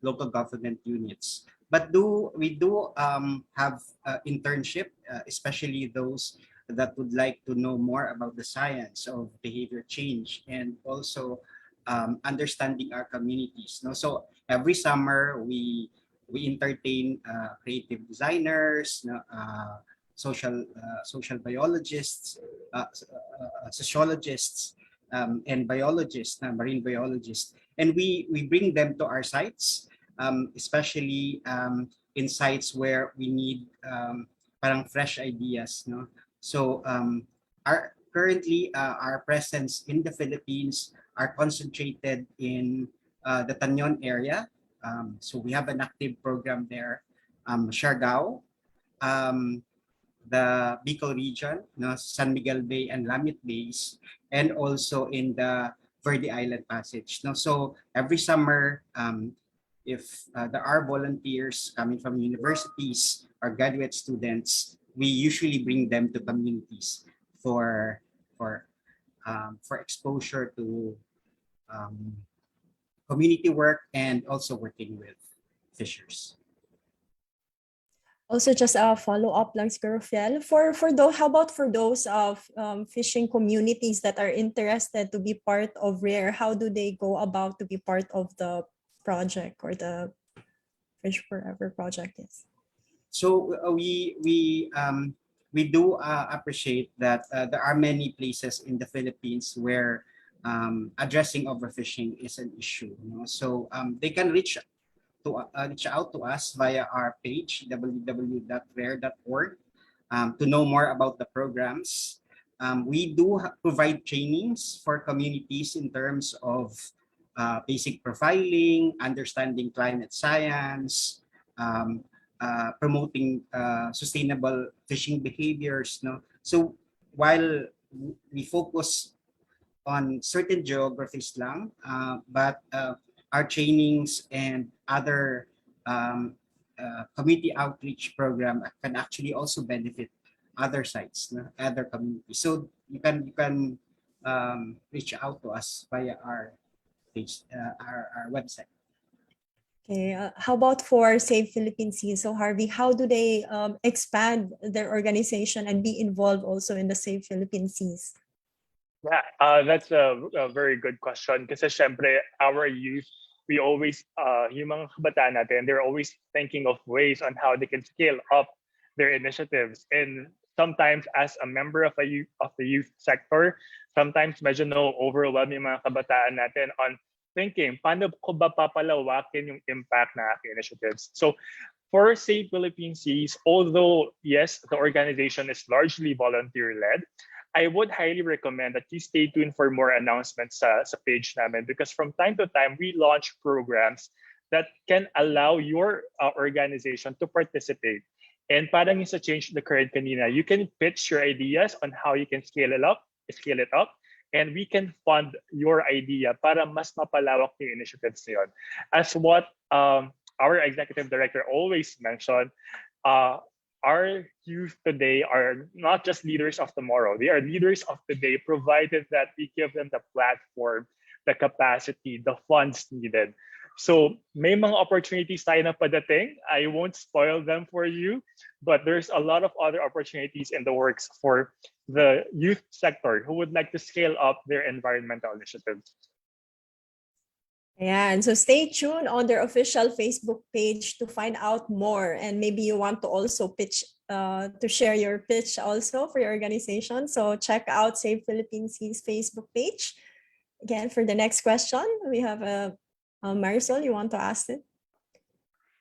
local government units. But we do have internship, especially those that would like to know more about the science of behavior change and also understanding our communities. No, so every summer we entertain creative designers, social biologists, sociologists, and biologists, marine biologists, and we bring them to our sites, especially in sites where we need parang fresh ideas, no? So our currently our presence in the Philippines are concentrated in the Tanyon area. So we have an active program there, Siargao, um, the Bicol region, no, San Miguel Bay and Lamit Bays, and also in the Verde Island Passage. No, so every summer, if there are volunteers coming from universities or graduate students, we usually bring them to communities for for for exposure to um, community work and also working with fishers. Also, just a follow-up lang siguro, Fiel. For those, how about for those of fishing communities that are interested to be part of RARE? How do they go about to be part of the project or the Fish Forever project? Is? So we do appreciate that there are many places in the Philippines where addressing overfishing is an issue. You know? So they can reach out to us via our page www.rare.org to know more about the programs. We do provide trainings for communities in terms of basic profiling, understanding climate science, promoting sustainable fishing behaviors. No, so while we focus on certain geographies lang, but our trainings and other community outreach program can actually also benefit other sites, no? Other communities. So you can reach out to us via our page, our website. Okay, how about for Save Philippine Seas? So Harvey, how do they expand their organization and be involved also in the Save Philippine Seas? Yeah, that's a very good question. Kasi syempre, our youth, we always, yung mga kabataan natin, they're always thinking of ways on how they can scale up their initiatives. And sometimes as a member of the youth sector, sometimes medyo overwhelm yung mga kabataan natin on thinking, paano ko ba papalawakin yung impact na aking initiatives? So for Save Philippine Seas, although yes, the organization is largely volunteer-led, I would highly recommend that you stay tuned for more announcements sa page namin, because from time to time, we launch programs that can allow your organization to participate. And parang yung sa Change the Current kanina, you can pitch your ideas on how you can scale it up, and we can fund your idea para mas mapalawak yung initiatives na yun. As what our executive director always mentioned, our youth today are not just leaders of tomorrow. They are leaders of today, provided that we give them the platform, the capacity, the funds needed. So may mga opportunities tayo na padating. I won't spoil them for you, but there's a lot of other opportunities in the works for the youth sector who would like to scale up their environmental initiatives. Yeah, and so stay tuned on their official Facebook page to find out more. And maybe you want to also pitch, to share your pitch also for your organization. So check out Save Philippine Seas Facebook page. Again, for the next question, we have Marisol, you want to ask it?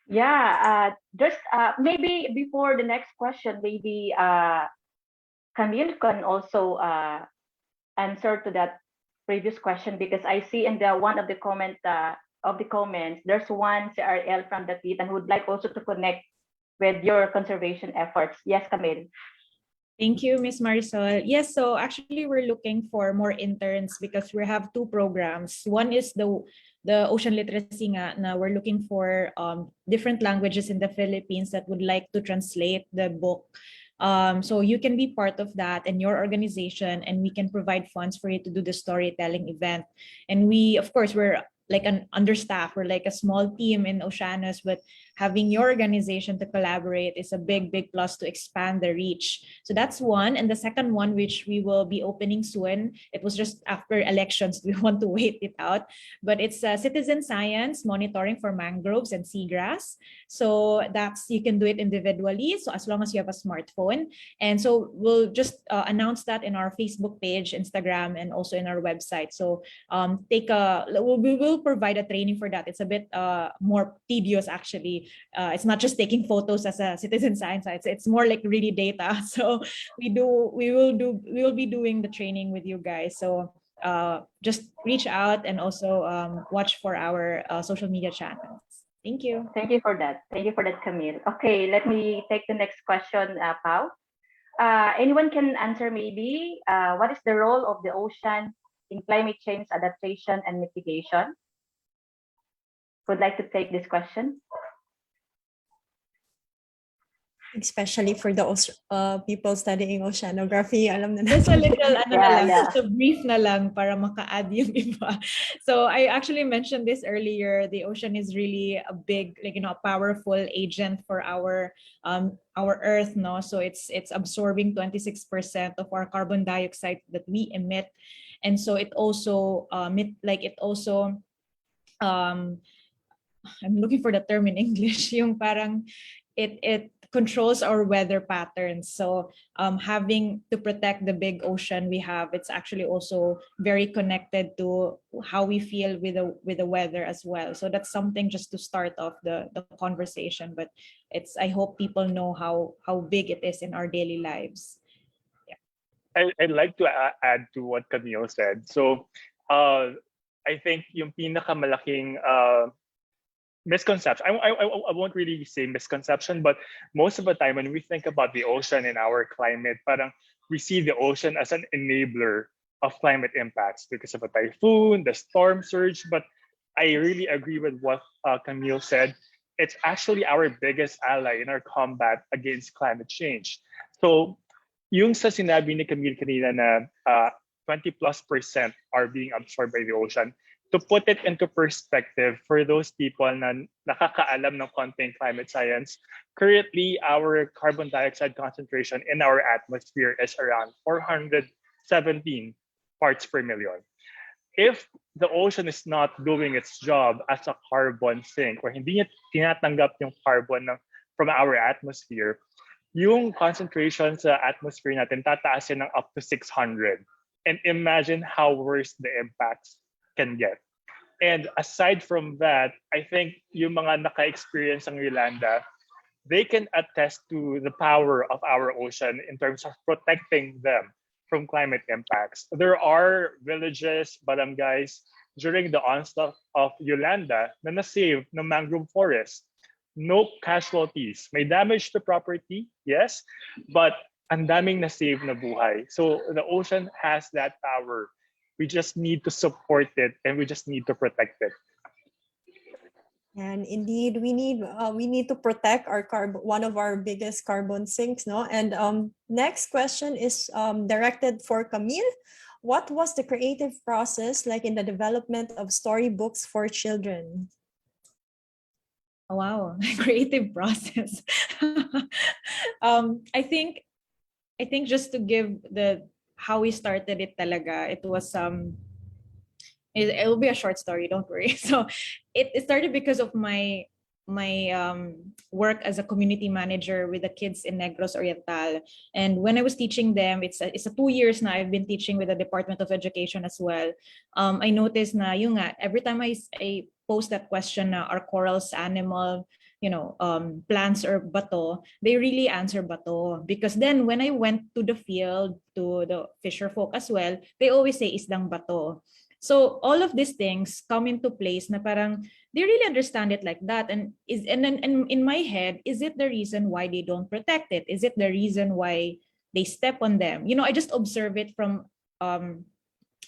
Yeah, just maybe before the next question, maybe Camille can also answer to that previous question, because I see in the one of the comments, there's one CRL from the TIT and would like also to connect with your conservation efforts. Yes, Camille. Thank you, Ms. Marisol. Yes, so actually we're looking for more interns because we have two programs. One is the Ocean Literacy nga, na we're looking for different languages in the Philippines that would like to translate the book. So you can be part of that and your organization, and we can provide funds for you to do the storytelling event. And we, of course, we're like an understaffed, we're like a small team in Oceanus, but having your organization to collaborate is a big plus to expand the reach. So that's one. And the second one, which we will be opening soon, it was just after elections, we want to wait it out, but it's citizen science monitoring for mangroves and seagrass. So that's, you can do it individually, so as long as you have a smartphone. And so we'll just announce that in our Facebook page, Instagram, and also in our website. So we will provide a training for that. It's a bit more tedious actually. It's not just taking photos as a citizen science, it's more like really data. So we will be doing the training with you guys. So just reach out and also watch for our social media channels. Thank you. Thank you for that. Thank you for that, Camille. Okay, let me take the next question, Pao. Anyone can answer maybe. What is the role of the ocean in climate change adaptation and mitigation? Would like to take this question? Especially for those people studying oceanography, alam na Just a natin. little, Yeah. just a brief na lang para maka-add yung iba. So I actually mentioned this earlier. The ocean is really a big, powerful agent for our Earth, no? So it's absorbing 26% of our carbon dioxide that we emit, and so it also I'm looking for the term in English. Yung parang it controls our weather patterns. So having to protect the big ocean we have, it's actually also very connected to how we feel with the weather as well. So that's something just to start off the conversation. But I hope people know how big it is in our daily lives. I'd like to add to what Camille said. So I think yung pinakamalaking misconception, I won't really say misconception, but most of the time when we think about the ocean and our climate, parang we see the ocean as an enabler of climate impacts because of a typhoon, the storm surge. But I really agree with what Camille said. It's actually our biggest ally in our combat against climate change. So yung sa sinabi ni Camille kanina na 20+% are being absorbed by the ocean, to put it into perspective for those people na nakakaalam ng konting climate science, currently our carbon dioxide concentration in our atmosphere is around 417 parts per million. If the ocean is not doing its job as a carbon sink, or hindi niya tinatanggap yung carbon from our atmosphere, yung concentration sa atmosphere natin tataasin ng up to 600. And imagine how worse the impacts can get. And aside from that, I think yung mga naka-experience ng Yolanda, they can attest to the power of our ocean in terms of protecting them from climate impacts. There are villages, barangays, during the onslaught of Yolanda na nasave ng mangrove forest. No casualties. May damage to property, yes, but ang daming nasave na buhay. So the ocean has that power. We just need to support it, and we just need to protect it. And indeed, we need to protect our one of our biggest carbon sinks, no? And next question is directed for Camille. What was the creative process like in the development of storybooks for children? Oh, wow, creative process. I think just to give how we started it talaga, it was it will be a short story, don't worry. So it started because of my work as a community manager with the kids in Negros Oriental. And when I was teaching them, it's a 2 years now I've been teaching with the Department of Education as well. I noticed na yung nga, every time I post that question na are corals animal, plants or bato, they really answer bato. Because then when I went to the field, to the fisher folk as well, they always say isdang bato. So all of these things come into place na parang they really understand it like that. And in my head, is it the reason why they don't protect it? Is it the reason why they step on them? I just observe it from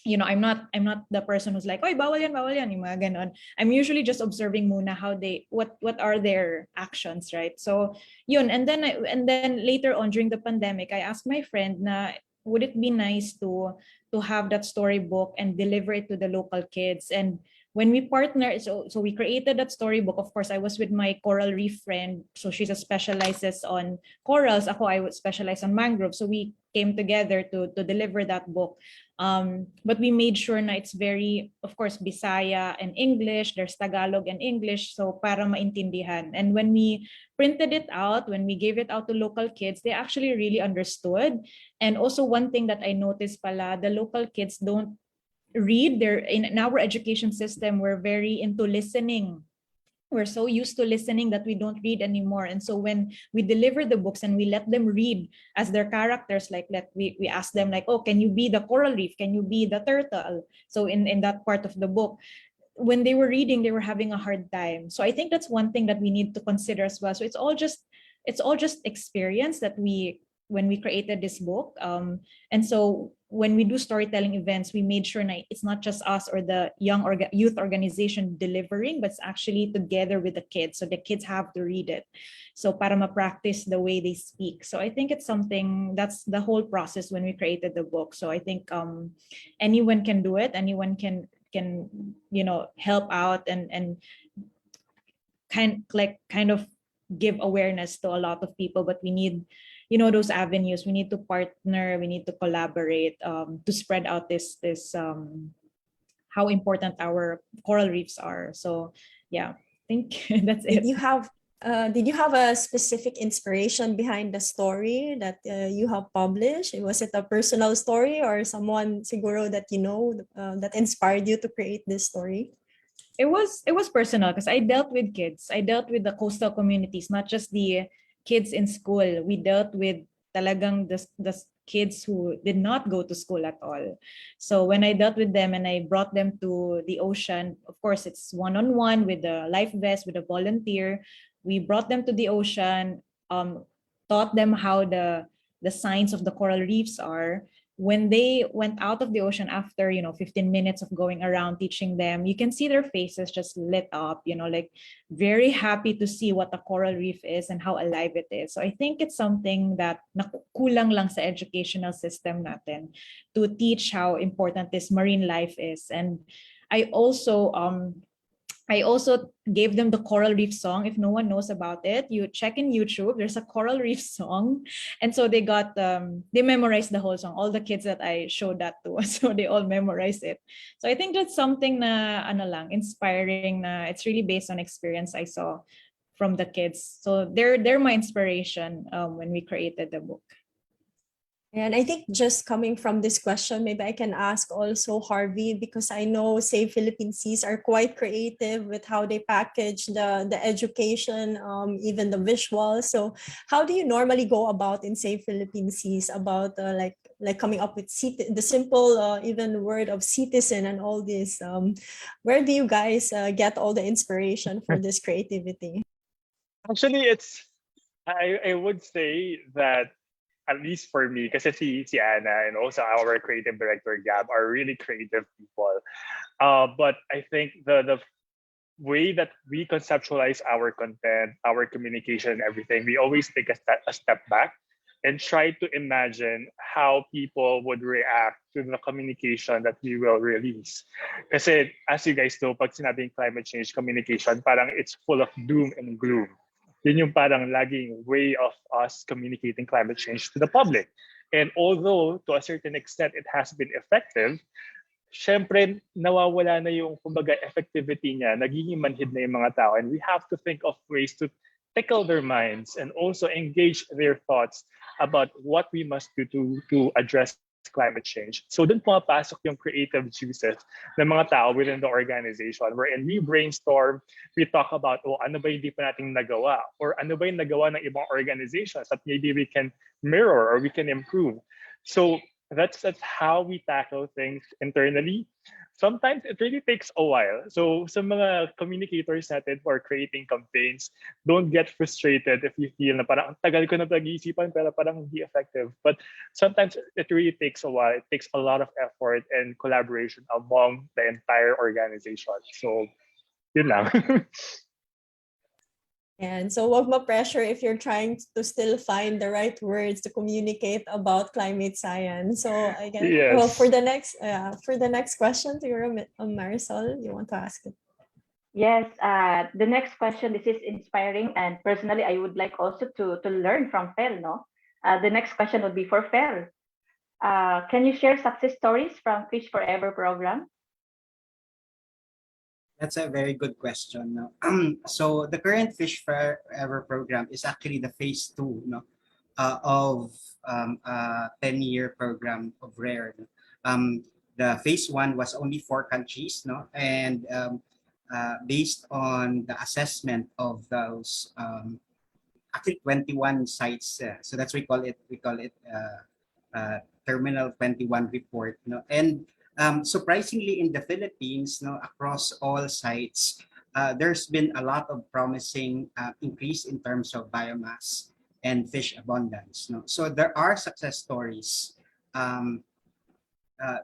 I'm not the person who's like, oy, bawal yan, yung mga ganon. I'm usually just observing muna how what are their actions, right? So yun, and then later on during the pandemic, I asked my friend na would it be nice to have that storybook and deliver it to the local kids. And when we partner, so we created that storybook. Of course, I was with my coral reef friend, so she specializes on corals. Ako, I would specialize on mangrove. So we came together to deliver that book. But we made sure na it's very, of course, Bisaya and English. There's Tagalog and English, so para maintindihan. And when we printed it out, when we gave it out to local kids, they actually really understood. And also one thing that I noticed pala, the local kids don't read. In our education system, we're very into listening. We're so used to listening that we don't read anymore. And so when we deliver the books and we let them read as their characters, like we ask them like, oh, can you be the coral reef? Can you be the turtle? So in that part of the book, when they were reading, they were having a hard time. So I think that's one thing that we need to consider as well. So it's all just experience that when we created this book. And so when we do storytelling events, we made sure it's not just us or the youth organization delivering, but it's actually together with the kids. So the kids have to read it. So para ma-practice the way they speak. So I think it's something, that's the whole process when we created the book. So I think anyone can do it. Anyone can help out and kind of give awareness to a lot of people, but we need those avenues. We need to partner, we need to collaborate to spread out this how important our coral reefs are. So yeah, I think that's it. Did you have a specific inspiration behind the story that you have published? Was it a personal story or someone siguro that that inspired you to create this story? It was personal because I dealt with kids. I dealt with the coastal communities, not just the kids in school. We dealt with talagang the kids who did not go to school at all. So when I dealt with them and I brought them to the ocean, of course it's one-on-one with the life vest, with a volunteer. We brought them to the ocean, taught them how the signs of the coral reefs are. When they went out of the ocean after 15 minutes of going around teaching them, you can see their faces just lit up, like very happy to see what a coral reef is and how alive it is. So I think it's something that kulang lang sa educational system natin to teach how important this marine life is. And I also gave them the coral reef song. If no one knows about it, you check in YouTube, there's a coral reef song. And so they memorized the whole song, all the kids that I showed that to. So they all memorized it. So I think that's something na inspiring, na it's really based on experience I saw from the kids. So they're my inspiration when we created the book. And I think just coming from this question, maybe I can ask also Harvey, because I know Save Philippine Seas are quite creative with how they package the education, even the visuals. So how do you normally go about in Save Philippine Seas about like coming up with the simple even word of citizen and all this? Where do you guys get all the inspiration for this creativity? Actually, I would say that, at least for me, because si Anna and also our creative director Gab are really creative people. But I think the way that we conceptualize our content, our communication, and everything, we always take a step back and try to imagine how people would react to the communication that we will release. Kasi as you guys know, pag sinabing climate change communication, parang it's full of doom and gloom. Yun yung parang laging way of us communicating climate change to the public. And although to a certain extent it has been effective, syempre nawawala na yung kumbaga effectivity niya, nagiging manhid na yung mga tao. And we have to think of ways to tickle their minds and also engage their thoughts about what we must do to address climate change. So dun pumapasok yung creative juices ng mga tao within the organization, wherein we brainstorm, we talk about, ano ba hindi pa nating nagawa? Or ano ba yung nagawa ng ibang organizations that maybe we can mirror or we can improve. So that's how we tackle things internally. Sometimes it really takes a while. So some mga communicators natin who are creating campaigns, don't get frustrated if you feel na parang ang tagal ko na pag-iisipan pero parang hindi effective. But sometimes it really takes a while. It takes a lot of effort and collaboration among the entire organization. So yun lang. And so wag ma-pressure if you're trying to still find the right words to communicate about climate science. So I guess, well, Yes. for the next question to your Marisol, you want to ask it? Yes, the next question, this is inspiring, and personally, I would like also to learn from Fel, no? The next question would be for Fel. Can you share success stories from Fish Forever program? That's a very good question. No? So the current Fish Forever program is actually the phase two, no, of a 10-year program of RARE. No? The phase one was only 4 countries, no, and based on the assessment of those actually 21 sites. So that's we call it Terminal 21 report. No, and surprisingly, in the Philippines, no, across all sites, there's been a lot of promising increase in terms of biomass and fish abundance. No, so there are success stories um,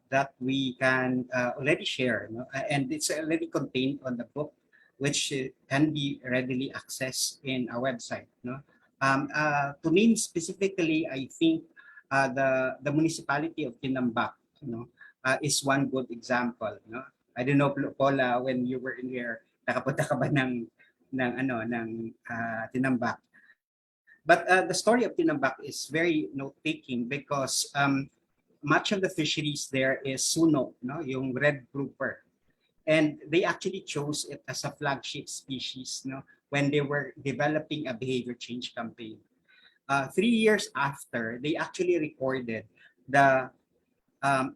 that we can already share, no? And it's already contained on the book, which can be readily accessed in our website. No, to name specifically, I think the municipality of Tinambak, is one good example. No, I don't know, Paula, when you were in here, nakapunta ka ba ng Tinambak? But the story of Tinambak is very note-taking because much of the fisheries there is suno, no, yung red grouper. And they actually chose it as a flagship species, no, when they were developing a behavior change campaign. 3 years after, they actually recorded the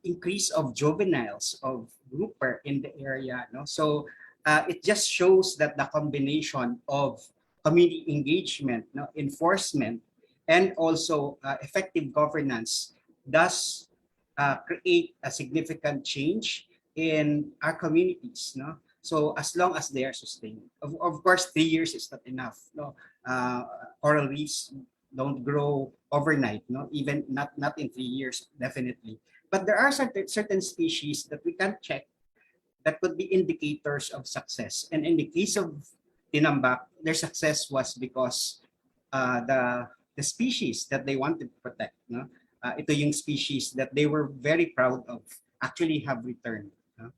increase of juveniles of grouper in the area. No? So it just shows that the combination of community engagement, no, enforcement, and also effective governance does create a significant change in our communities. No? So as long as they are sustained, of course, 3 years is not enough. No, coral reefs don't grow overnight. No, even not in 3 years, definitely. But there are certain species that we can check that could be indicators of success. And in the case of Tinambak, their success was because the species that they wanted to protect, no? Ito yung species that they were very proud of actually have returned. No?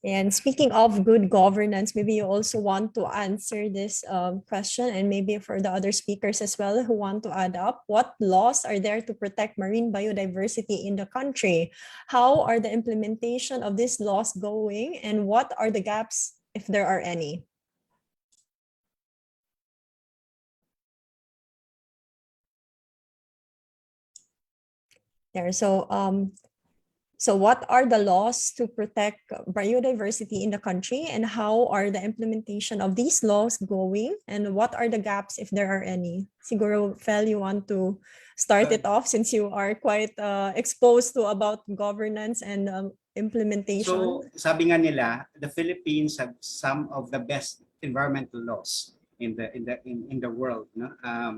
And speaking of good governance, maybe you also want to answer this question, and maybe for the other speakers as well who want to add up, what laws are there to protect marine biodiversity in the country? How are the implementation of these laws going, and what are the gaps, if there are any? There. So what are the laws to protect biodiversity in the country, and how are the implementation of these laws going, and what are the gaps, if there are any? Siguro, Fel, you want to start it off since you are quite exposed to about governance and implementation. So sabi nga nila, the Philippines have some of the best environmental laws in the world. No?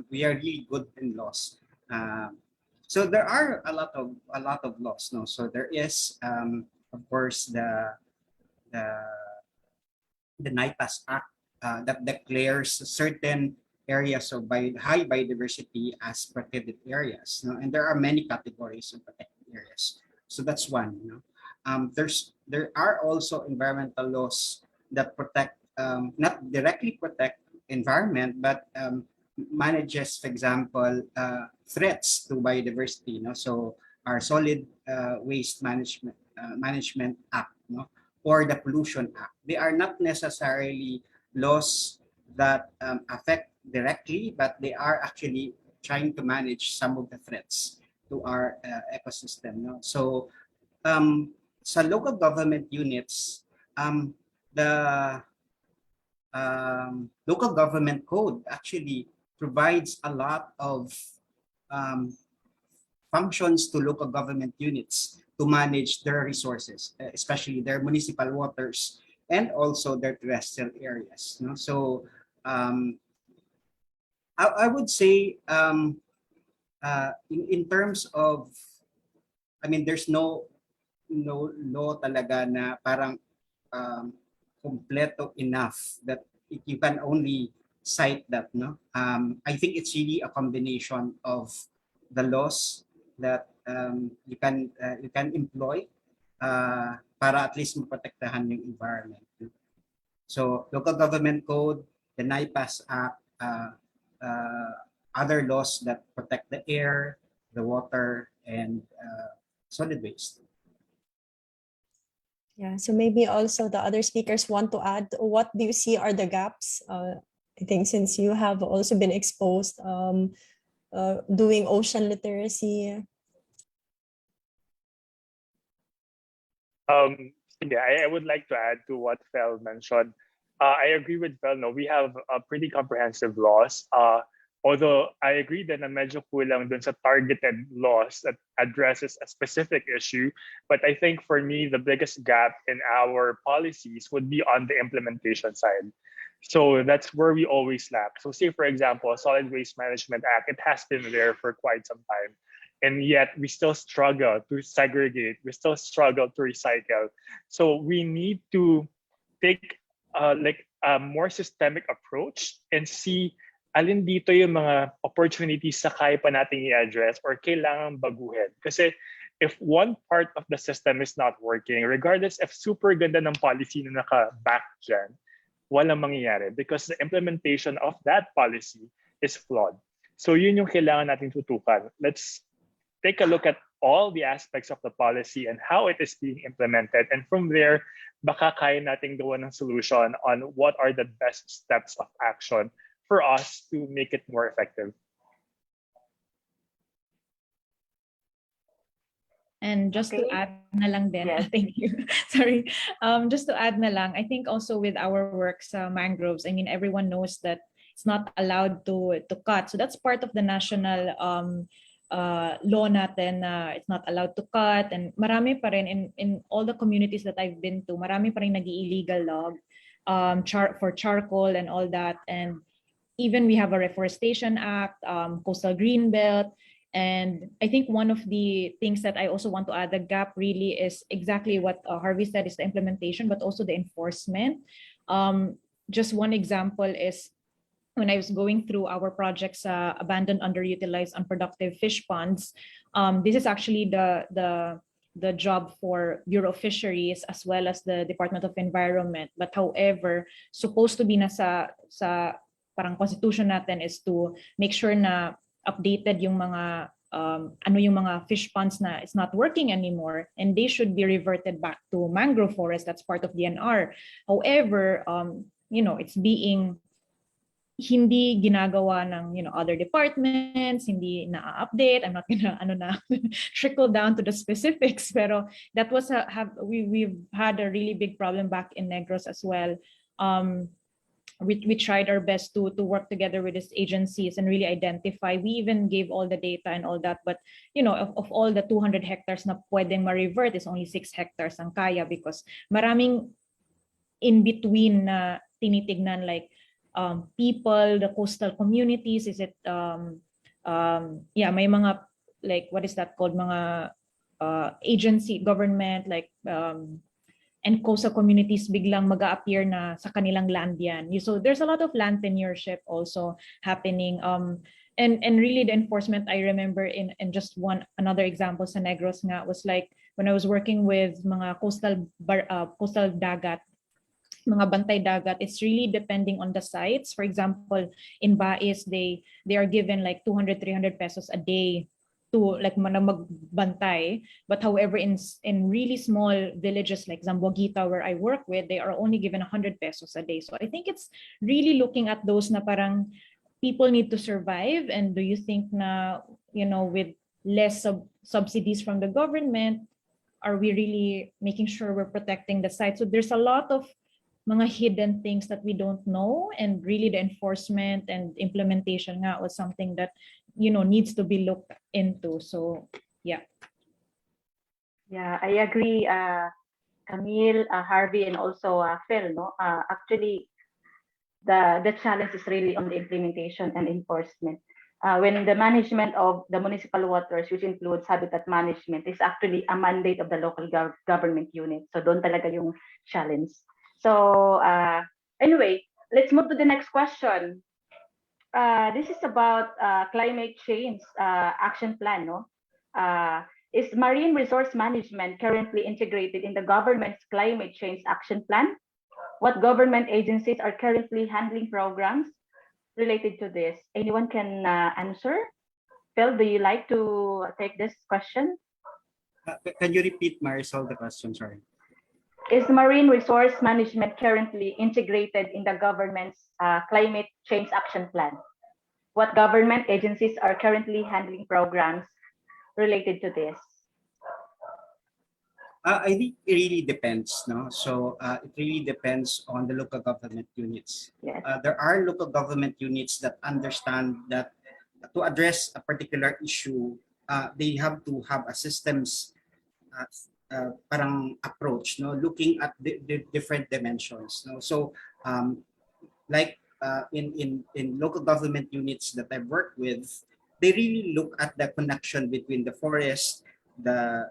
We are really good in laws. So there are a lot of laws. No, so there is of course the NIPAS Act that declares certain areas of high biodiversity as protected areas. No, and there are many categories of protected areas. So that's one. You know, there are also environmental laws that protect not directly protect environment, but manages, for example, threats to biodiversity. No? So our solid waste management act, no? Or the pollution act. They are not necessarily laws that affect directly, but they are actually trying to manage some of the threats to our ecosystem. No? So sa local government units, the local government code actually provides a lot of functions to local government units to manage their resources, especially their municipal waters and also their terrestrial areas. No? So I would say in terms of, I mean, there's no law talaga na parang completo enough that you can only cite that, no? I think it's really a combination of the laws that you can employ para at least maprotektahan yung environment. So local government code, the NIPAS Act, other laws that protect the air, the water, and solid waste. Yeah, so maybe also the other speakers want to add, what do you see are the gaps? I think since you have also been exposed doing ocean literacy. I would like to add to what Fel mentioned. I agree with Fel. No, we have a pretty comprehensive laws. Although I agree that na medyo kulang dun sa targeted laws that addresses a specific issue. But I think for me, the biggest gap in our policies would be on the implementation side. So that's where we always lack. So say, for example, Solid Waste Management Act, it has been there for quite some time. And yet we still struggle to segregate. We still struggle to recycle. So we need to take like a more systemic approach and see alin dito yung mga opportunities sa kaya pa nating i-address or kailangang baguhin. Kasi if one part of the system is not working, regardless if super ganda ng policy na naka-back dyan, walang mangyayari because the implementation of that policy is flawed. So yun yung kailangan nating tutukan. Let's take a look at all the aspects of the policy and how it is being implemented. And from there, baka kaya nating gawa ng solution on what are the best steps of action for us to make it more effective. And just to Okay. add na lang din, Yes. thank you. Sorry. Just to add na lang, I think also with our work sa mangroves, I mean, everyone knows that it's not allowed to cut. So that's part of the national law natin na it's not allowed to cut. And marami pa rin in all the communities that I've been to, marami pa rin nag-illegal log for charcoal and all that. And even we have a Reforestation Act, Coastal Green Belt. And I think one of the things that I also want to add, the gap really is exactly what Harvey said, is the implementation, but also the enforcement. Just one example is when I was going through our projects, abandoned, underutilized, unproductive fish ponds. This is actually the job for Bureau of Fisheries as well as the Department of Environment. But however, supposed to be sa parang constitution natin is to make sure na updated yung mga yung mga fish ponds na it's not working anymore and they should be reverted back to mangrove forest. That's part of DNR. However, it's being hindi ginagawa ng other departments, hindi na-update. I'm not gonna trickle down to the specifics, pero that was we've had a really big problem back in Negros as well. We tried our best to work together with these agencies and really identify. We even gave all the data and all that, but of all the 200 hectares na pwedeng ma-revert, is only 6 hectares ang kaya because maraming in between na tinitignan, like people, the coastal communities. Is it may mga, like, what is that called, mga agency, government, like and coastal communities biglang mag-a-appear na sa kanilang land yan. So there's a lot of land tenureship also happening. And really the enforcement, I remember in just another example sa Negros nga, was like when I was working with mga coastal dagat, mga bantay dagat, it's really depending on the sites. For example, in Bais, they are given like 200-300 pesos a day to like magbantay. But however, in really small villages like Zamboguita, where I work with, they are only given 100 pesos a day. So I think it's really looking at those na parang people need to survive. And do you think na, with less subsidies from the government, are we really making sure we're protecting the site? So there's a lot of mga hidden things that we don't know, and really the enforcement and implementation nga was something that needs to be looked into. So yeah, I agree, Camille, Harvey, and also Phil. Actually, the challenge is really on the implementation and enforcement. When the management of the municipal waters, which includes habitat management, is actually a mandate of the local government unit. So doon talaga yung challenge. So anyway, let's move to the next question. This is about climate change action plan. No, is marine resource management currently integrated in the government's climate change action plan? What government agencies are currently handling programs related to this? Anyone can answer? Phil, do you like to take this question? Can you repeat, Marisol, the question? Sorry. Is marine resource management currently integrated in the government's climate change action plan? What government agencies are currently handling programs related to this? I think it really depends, no? So it really depends on the local government units. Yes. There are local government units that understand that to address a particular issue, they have to have a systems parang approach, no, looking at the different dimensions, no. So like in local government units that I've worked with, they really look at the connection between the forest, the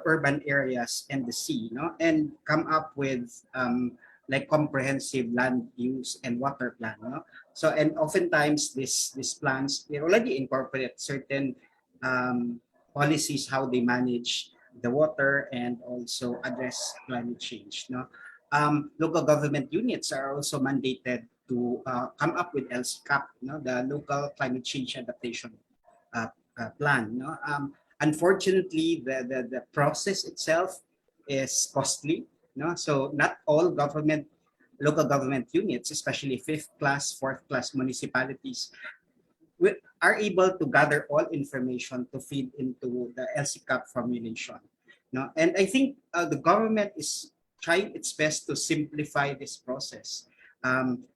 urban areas, and the sea, no, and come up with like comprehensive land use and water plan, no. So and oftentimes these plans, they already incorporate certain policies how they manage the water and also address climate change, no. Local government units are also mandated to come up with LCCAP, no, the local climate change adaptation plan, no. Unfortunately, the process itself is costly, no. So not all local government units, especially fifth class, fourth class municipalities, are able to gather all information to feed into the LCCAP formulation, no. And I think the government is trying its best to simplify this process.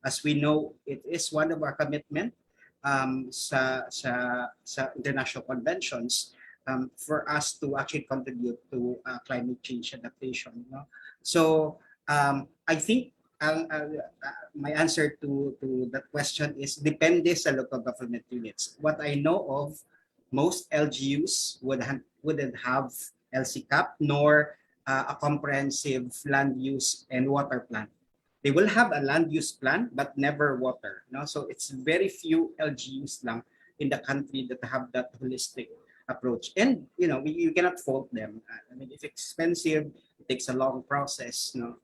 As we know, it is one of our commitment sa international conventions for us to actually contribute to climate change adaptation, no? So I think my answer to that question is depende sa local government units. What I know of, most LGUs wouldn't have LCCAP nor a comprehensive land use and water plan. They will have a land use plan but never water, no? So it's very few LGUs lang in the country that have that holistic approach. And you know, you cannot fault them. I mean, it's expensive, it takes a long process, no.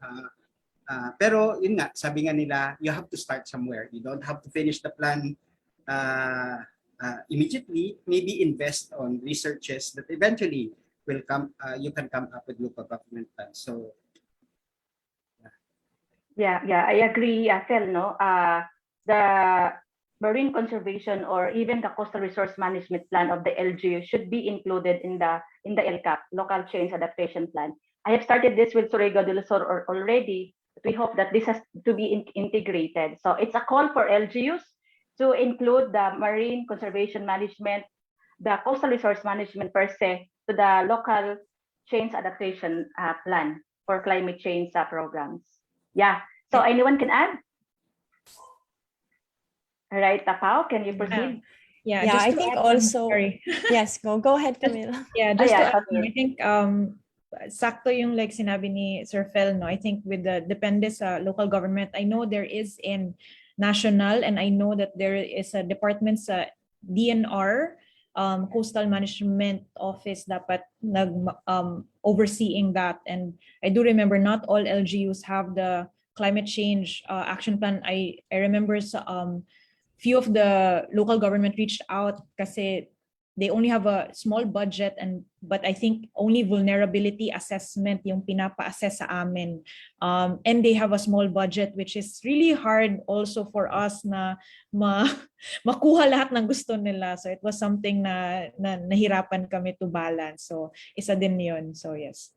Pero yun nga, sabi nga nila, you have to start somewhere. You don't have to finish the plan immediately. Maybe invest on researches that eventually will come. You can come up with local government plans. So yeah, I agree, Phil. No, the marine conservation or even the coastal resource management plan of the LGU should be included in the LCAP, local change adaptation plan. I have started this with Surigao del Sur already. We hope that this has to be integrated. So it's a call for LGUs to include the marine conservation management, the coastal resource management per se, to the local change adaptation plan for climate change programs. Yeah. So anyone can add? All right, Tapao, can you proceed? Yeah, just I to think add also, sorry. yes, go ahead, Camille. Yeah, just yeah, to add, okay. I think sakto yung like sinabi ni Sir Fel, no? I think with the depende sa local government, I know there is in national and I know that there is a department sa DNR, Coastal Management Office dapat overseeing that. And I do remember not all LGUs have the climate change action plan. I remember few of the local government reached out kasi they only have a small budget but I think only vulnerability assessment yung pinapa-assess sa amin. And they have a small budget which is really hard also for us na makuha lahat ng gusto nila. So it was something na nahirapan kami to balance. So isa din yun. So yes.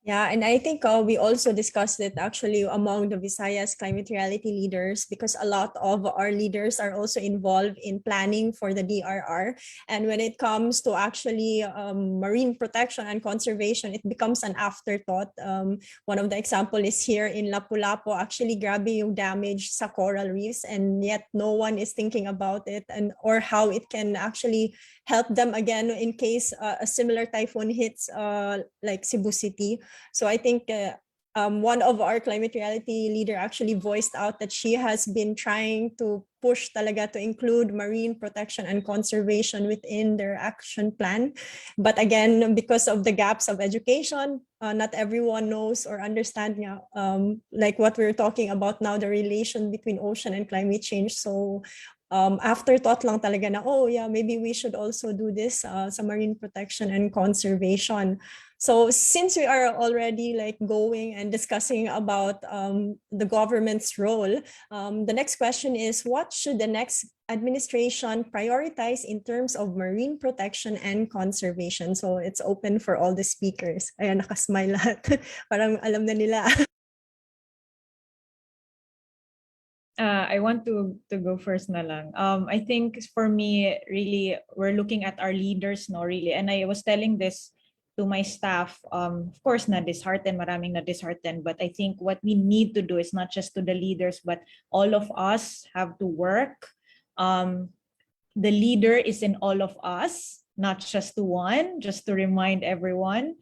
Yeah, and I think we also discussed it actually among the Visayas climate reality leaders because a lot of our leaders are also involved in planning for the DRR. And when it comes to actually marine protection and conservation, it becomes an afterthought. One of the example is here in Lapu-Lapu, actually grabe yung damage sa coral reefs, and yet no one is thinking about it or how it can actually help them again in case a similar typhoon hits like Cebu City. So I think one of our climate reality leader actually voiced out that she has been trying to push talaga to include marine protection and conservation within their action plan. But again, because of the gaps of education, not everyone knows or understands like what we're talking about now, the relation between ocean and climate change. So afterthought lang talaga na, oh yeah, maybe we should also do this sa marine protection and conservation. So since we are already like going and discussing about the government's role, the next question is, what should the next administration prioritize in terms of marine protection and conservation? So it's open for all the speakers. Ayan, nakasmile lahat. Parang alam na nila. I want to go first na lang. I think for me, really, we're looking at our leaders, no, really. And I was telling this to my staff, of course, maraming na disheartened, but I think what we need to do is not just to the leaders, but all of us have to work. The leader is in all of us, not just to one, just to remind everyone.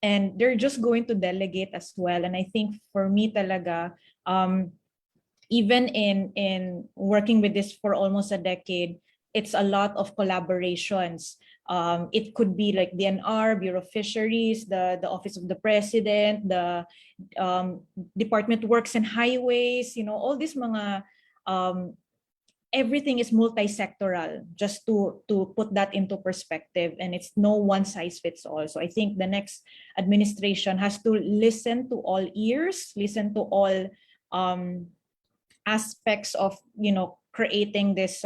And they're just going to delegate as well. And I think for me talaga, even in working with this for almost a decade, it's a lot of collaborations. It could be like DNR, Bureau of Fisheries, the Office of the President, the Department of Works and Highways, all these mga, everything is multi-sectoral, just to put that into perspective, and it's no one size fits all. So I think the next administration has to listen to all ears, listen to all aspects of, creating these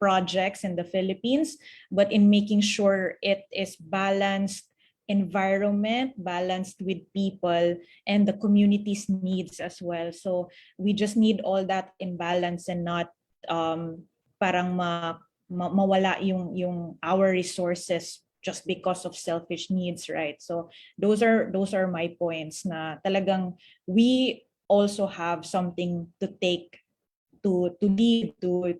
projects in the Philippines, but in making sure it is balanced environment, balanced with people and the community's needs as well. So we just need all that in balance and not parang mawala yung our resources just because of selfish needs, right? So those are my points na talagang we also have something to take, to lead, to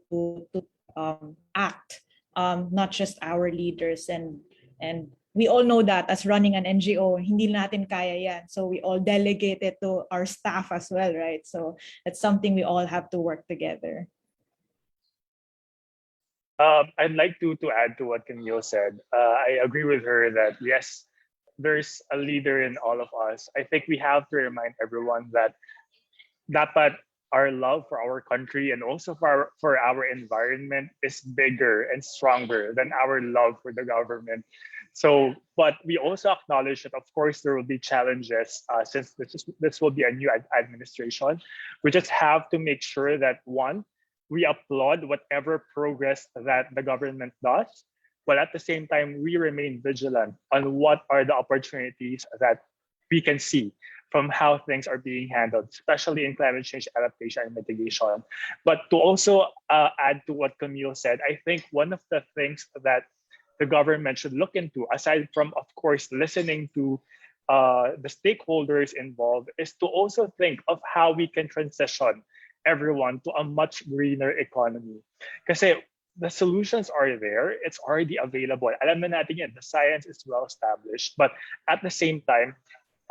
act, not just our leaders. And we all know that as running an NGO, hindi natin kaya yan. So we all delegate it to our staff as well, right? So that's something we all have to work together. I'd like to add to what Camille said. I agree with her that yes, there's a leader in all of us. I think we have to remind everyone that dapat our love for our country and also for our environment is bigger and stronger than our love for the government. So, but we also acknowledge that of course there will be challenges since this will be a new administration. We just have to make sure that one, we applaud whatever progress that the government does, but at the same time we remain vigilant on what are the opportunities that we can see from how things are being handled, especially in climate change adaptation and mitigation. But to also add to what Camille said, I think one of the things that the government should look into, aside from, of course, listening to the stakeholders involved, is to also think of how we can transition everyone to a much greener economy. Kasi the solutions are there, it's already available. Alam na natin yan, the science is well established, but at the same time,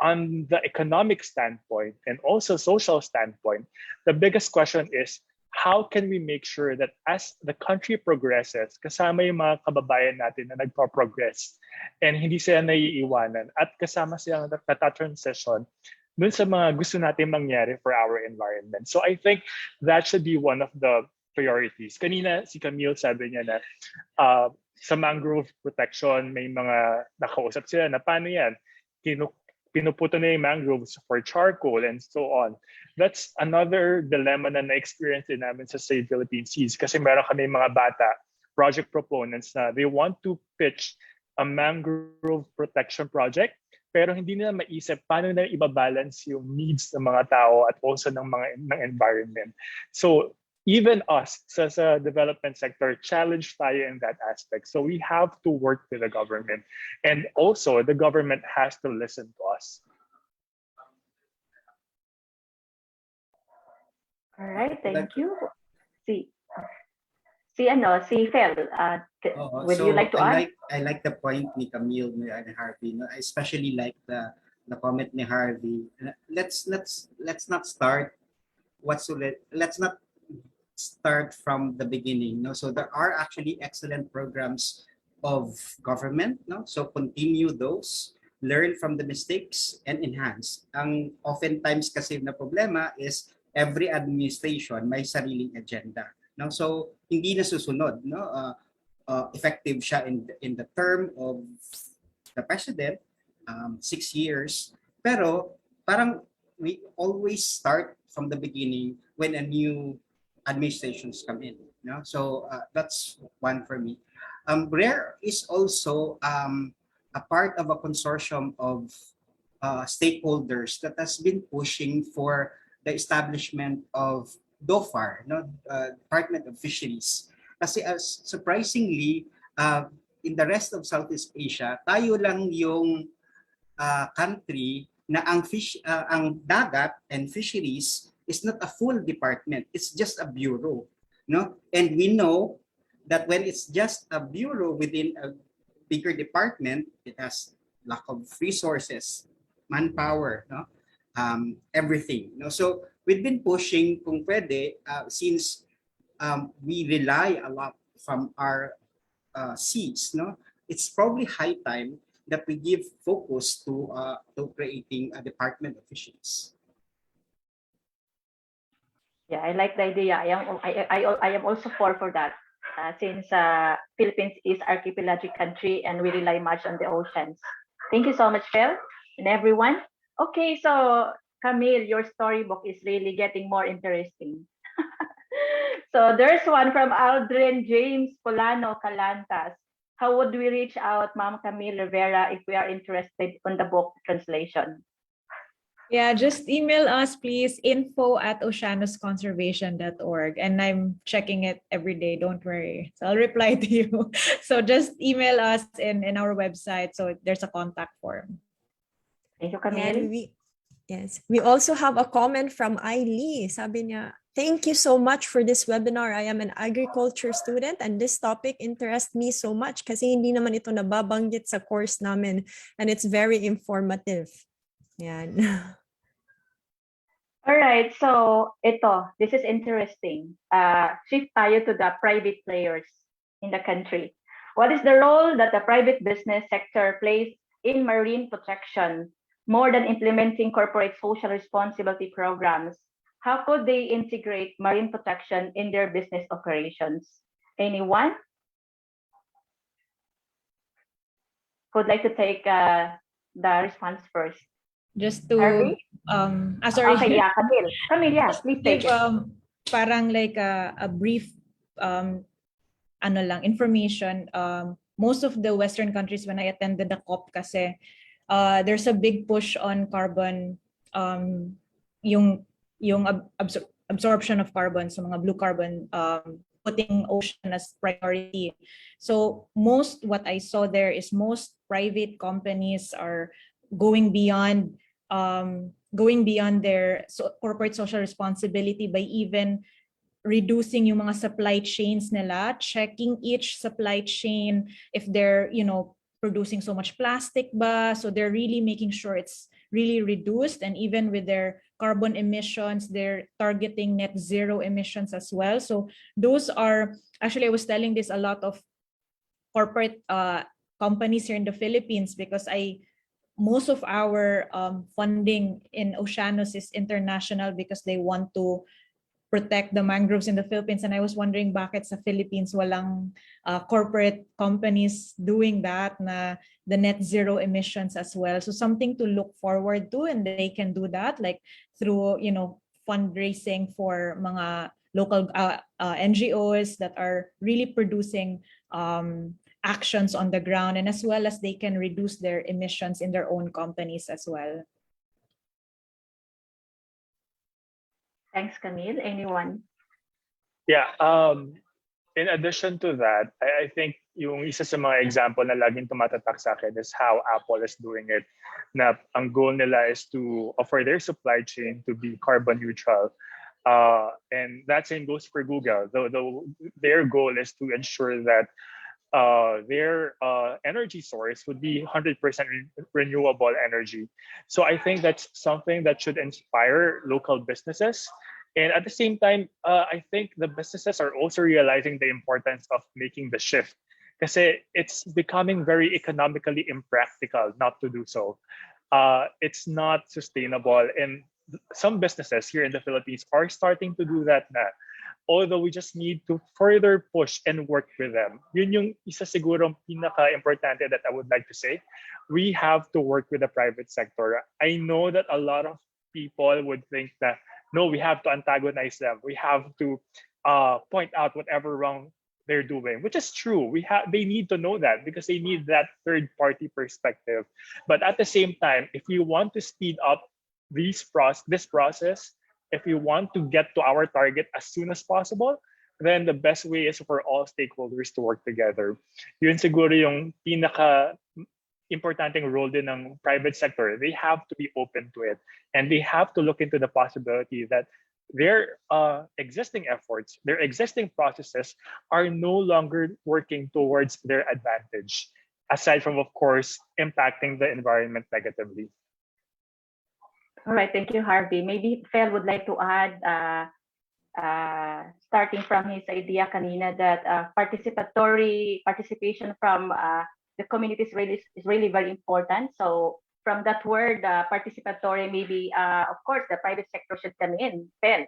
on the economic standpoint and also social standpoint, the biggest question is, how can we make sure that as the country progresses, kasama yung mga kababayan natin na nagpo-progress and hindi sila naiiwanan at kasama silang nata-transition dun sa mga gusto natin mangyari for our environment. So I think that should be one of the priorities. Kanina si Camille sabi niya na sa mangrove protection, may mga nakausap sila na paano yan? Pinuputo na yung mangroves for charcoal and so on. That's another dilemma na na-experience din namin sa Save Philippine Seas kasi meron kami mga bata, project proponents na they want to pitch a mangrove protection project pero hindi nila maisip paano na ibabalance yung needs ng mga tao at also ng environment. So even us sa development sector, challenge tayo in that aspect. So we have to work with the government. And also, the government has to listen to us. All right, thank you. Si Phil, would you like to add? I like the point ni Camille and Harvey, no? I especially like the the comment ni Harvey, let's not start let's not start from the beginning. No, so there are actually excellent programs of government. No, so continue those, learn from the mistakes and enhance. Ang oftentimes kasi na problema is every administration may sariling agenda. No, so hindi nasusunod. No, effective siya in the term of the president, 6 years. Pero parang we always start from the beginning when a new administrations come in. You know? So that's one for me. Rare is also a part of a consortium of stakeholders that has been pushing for the establishment of DOFAR, Department of Fisheries. Kasi surprisingly, in the rest of Southeast Asia, tayo lang yung country na ang dagat and fisheries is not a full department. It's just a bureau, no? And we know that when it's just a bureau within a bigger department, it has lack of resources, manpower, no? Everything. No? So we've been pushing kung pwede since we rely a lot from our seas, no? It's probably high time that we give focus to creating a Department of Fisheries. Yeah, I like the idea. I am also for that. Since Philippines is archipelagic country and we rely much on the oceans. Thank you so much, Phil, and everyone. Okay, so Camille, your storybook is really getting more interesting. So there's one from Aldrin James Polano Calantas. How would we reach out, Ma'am Camille Rivera, if we are interested on the book translation? Yeah, just email us, please, info@oceanusconservation.org. And I'm checking it every day, don't worry. So I'll reply to you. So just email us in our website. So there's a contact form. Thank you, Camille. And we also have a comment from Ailey. Sabi niya, thank you so much for this webinar. I am an agriculture student and this topic interests me so much kasi hindi naman ito nababanggit sa course namin and it's very informative. Yan. All right, so this is interesting. Shift tayo to the private players in the country. What is the role that the private business sector plays in marine protection more than implementing corporate social responsibility programs? How could they integrate marine protection in their business operations? Anyone would like to take the response first? Just to Harvey? Sorry. Okay, yeah, Camille, yeah, please take it. Parang like a brief information. Most of the Western countries, when I attended the COP kasi, there's a big push on carbon, yung absorption of carbon, so mga blue carbon, putting ocean as priority. So what I saw there is most private companies are going beyond their corporate social responsibility by even reducing yung mga supply chains nila, checking each supply chain if they're, producing so much plastic ba. So they're really making sure it's really reduced, and even with their carbon emissions, they're targeting net zero emissions as well. So those are, actually I was telling this a lot of corporate companies here in the Philippines because most of our funding in Oceanus is international because they want to protect the mangroves in the Philippines. And I was wondering bakit sa Philippines walang corporate companies doing that, na the net zero emissions as well. So something to look forward to, and they can do that like through, fundraising for mga local NGOs that are really producing actions on the ground, and as well as they can reduce their emissions in their own companies as well. Thanks, Camille. Anyone? Yeah, in addition to that, I think yung isa sa mga example na laging tumatatak sa akin is how Apple is doing it. Na ang goal nila is to offer their supply chain to be carbon neutral. And that same goes for Google. Though their goal is to ensure that their energy source would be 100% renewable energy. So I think that's something that should inspire local businesses. And at the same time, I think the businesses are also realizing the importance of making the shift, because it's becoming very economically impractical not to do so. It's not sustainable. And some businesses here in the Philippines are starting to do that na. Although we just need to further push and work with them. Yun yung isa sigurong pinaka-importante that I would like to say. We have to work with the private sector. I know that a lot of people would think that, no, we have to antagonize them. We have to point out whatever wrong they're doing, which is true. They need to know that because they need that third-party perspective. But at the same time, if we want to speed up this process, if we want to get to our target as soon as possible, then the best way is for all stakeholders to work together. Yun siguro yung pinaka-importanting role din ng private sector. They have to be open to it, and they have to look into the possibility that their existing efforts, their existing processes are no longer working towards their advantage, aside from, of course, impacting the environment negatively. All right, thank you, Harvey. Maybe Phil would like to add, starting from his idea kanina that participation from the community is really very important. So from that word, participatory, maybe, of course, the private sector should come in. Phil.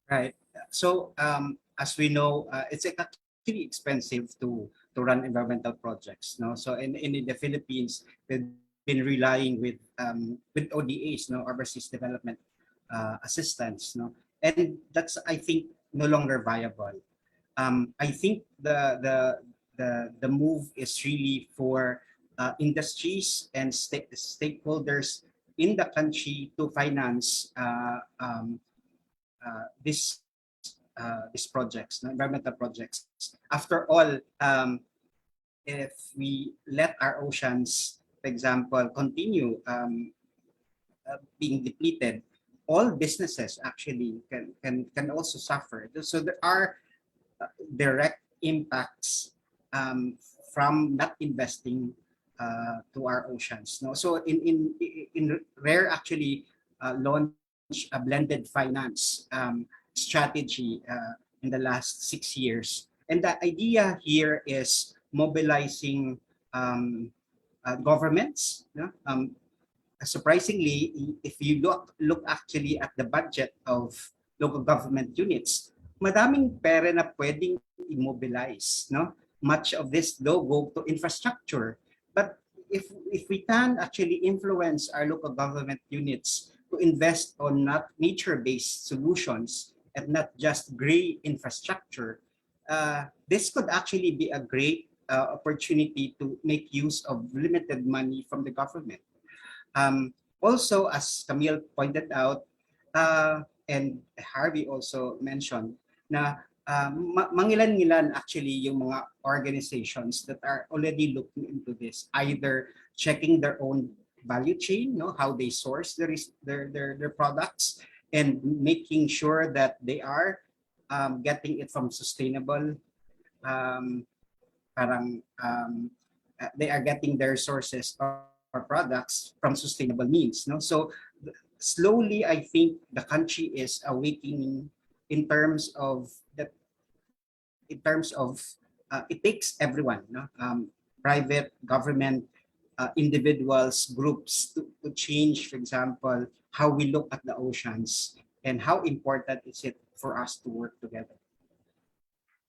Right. So as we know, it's actually expensive to run environmental projects. No, so in the Philippines, we've been relying with ODAs, no, overseas development assistance, no, and that's, I think, no longer viable. I think the move is really for industries and stakeholders in the country to finance these projects, no, environmental projects. After all, if we let our oceans, for example, continue being depleted, all businesses actually can also suffer. So there are direct impacts from not investing to our oceans. No, so in Rare actually launched a blended finance strategy in the last 6 years, and the idea here is mobilizing governments. No? Surprisingly, if you look actually at the budget of local government units, madaming pera na pwedeng immobilize. No? Much of this though go to infrastructure. But if we can actually influence our local government units to invest on not nature-based solutions and not just gray infrastructure, this could actually be a great opportunity to make use of limited money from the government. Also, as Camille pointed out, and Harvey also mentioned, na mangilan-ngilan actually yung mga organizations that are already looking into this, either checking their own value chain, no, how they source their products, and making sure that they are getting it from sustainable, they are getting their sources or products from sustainable means. No, so slowly, I think the country is awakening in terms of that. In terms of it takes everyone, no, private, government, individuals, groups to change, for example, how we look at the oceans and how important is it for us to work together.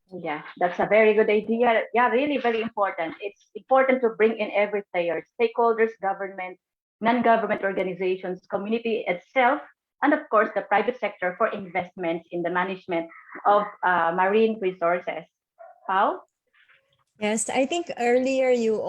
Yeah, that's a very good idea. Yeah, really very important. It's important to bring in every player, stakeholders, government, non-government organizations, community itself, and of course the private sector for investments in the management of marine resources. Pao? Yes, I think earlier you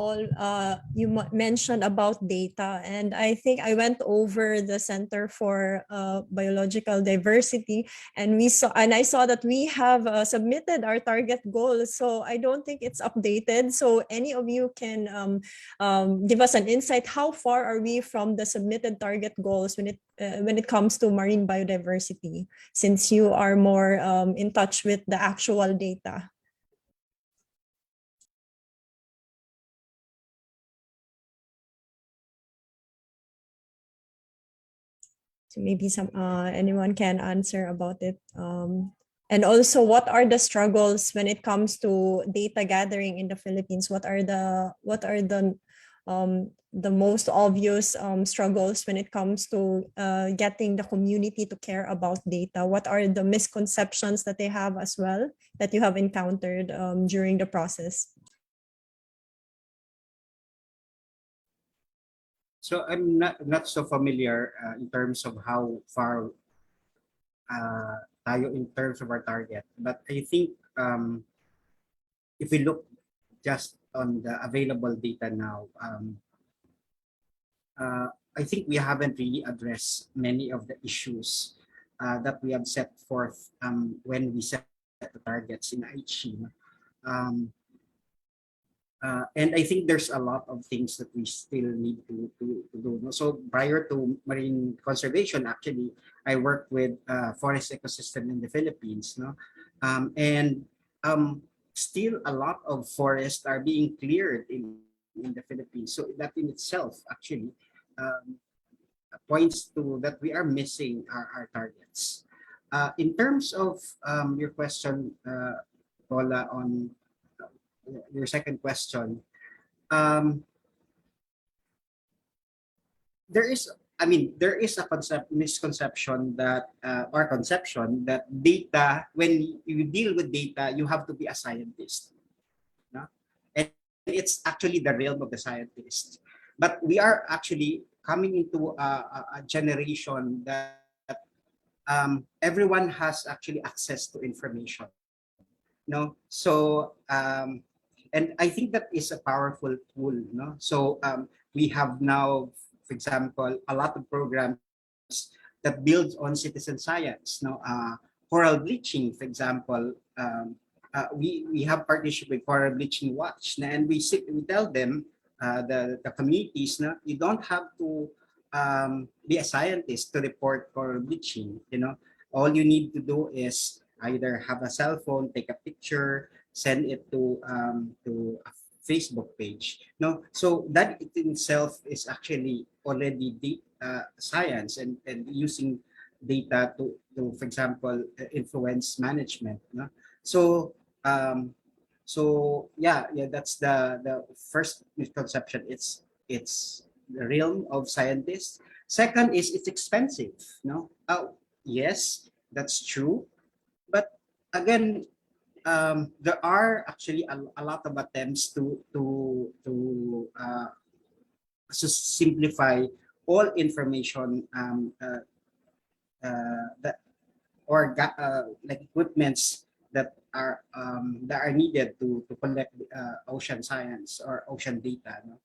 mentioned about data, and I think I went over the Center for Biological Diversity, and I saw that we have submitted our target goals. So I don't think it's updated. So any of you can give us an insight. How far are we from the submitted target goals when it comes to marine biodiversity? Since you are more in touch with the actual data. So maybe anyone can answer about it. And also, what are the struggles when it comes to data gathering in the Philippines? What are the most obvious struggles when it comes to getting the community to care about data? What are the misconceptions that they have as well that you have encountered during the process? So I'm not so familiar in terms of how far tayo in terms of our target, but I think if we look just on the available data now, I think we haven't really addressed many of the issues that we have set forth when we set the targets in IG. And I think there's a lot of things that we still need to do. So prior to marine conservation, actually, I worked with forest ecosystem in the Philippines. No? And still a lot of forests are being cleared in the Philippines. So that in itself actually points to that we are missing our targets. In terms of your question, Paula, on your second question, there is a misconception that or conception that data, when you deal with data, you have to be a scientist. No? And it's actually the realm of the scientist. But we are actually coming into a generation that everyone has actually access to information. No, so and I think that is a powerful tool. No, so we have now, for example, a lot of programs that builds on citizen science. No, coral bleaching, for example. We have partnership with Coral Bleaching Watch, and we tell them the communities. No, you don't have to be a scientist to report coral bleaching. You know, all you need to do is either have a cell phone, take a picture, send it to a Facebook page. No, so that in itself is actually already science and using data to for example influence management. No? So yeah, that's the first misconception. It's the realm of scientists. Second is it's expensive. No, oh yes, that's true. But again, there are actually a lot of attempts to simplify all information that or like equipments that are needed to collect ocean science or ocean data. No?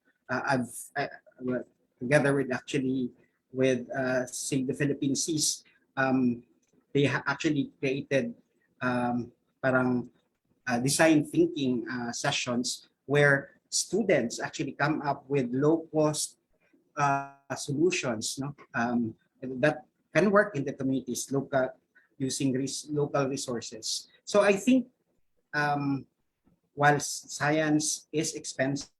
Well, together with actually with say the Philippine Seas, they actually created parang design thinking sessions where students actually come up with low cost solutions, no, that can work in the communities local using local resources. So I think while science is expensive,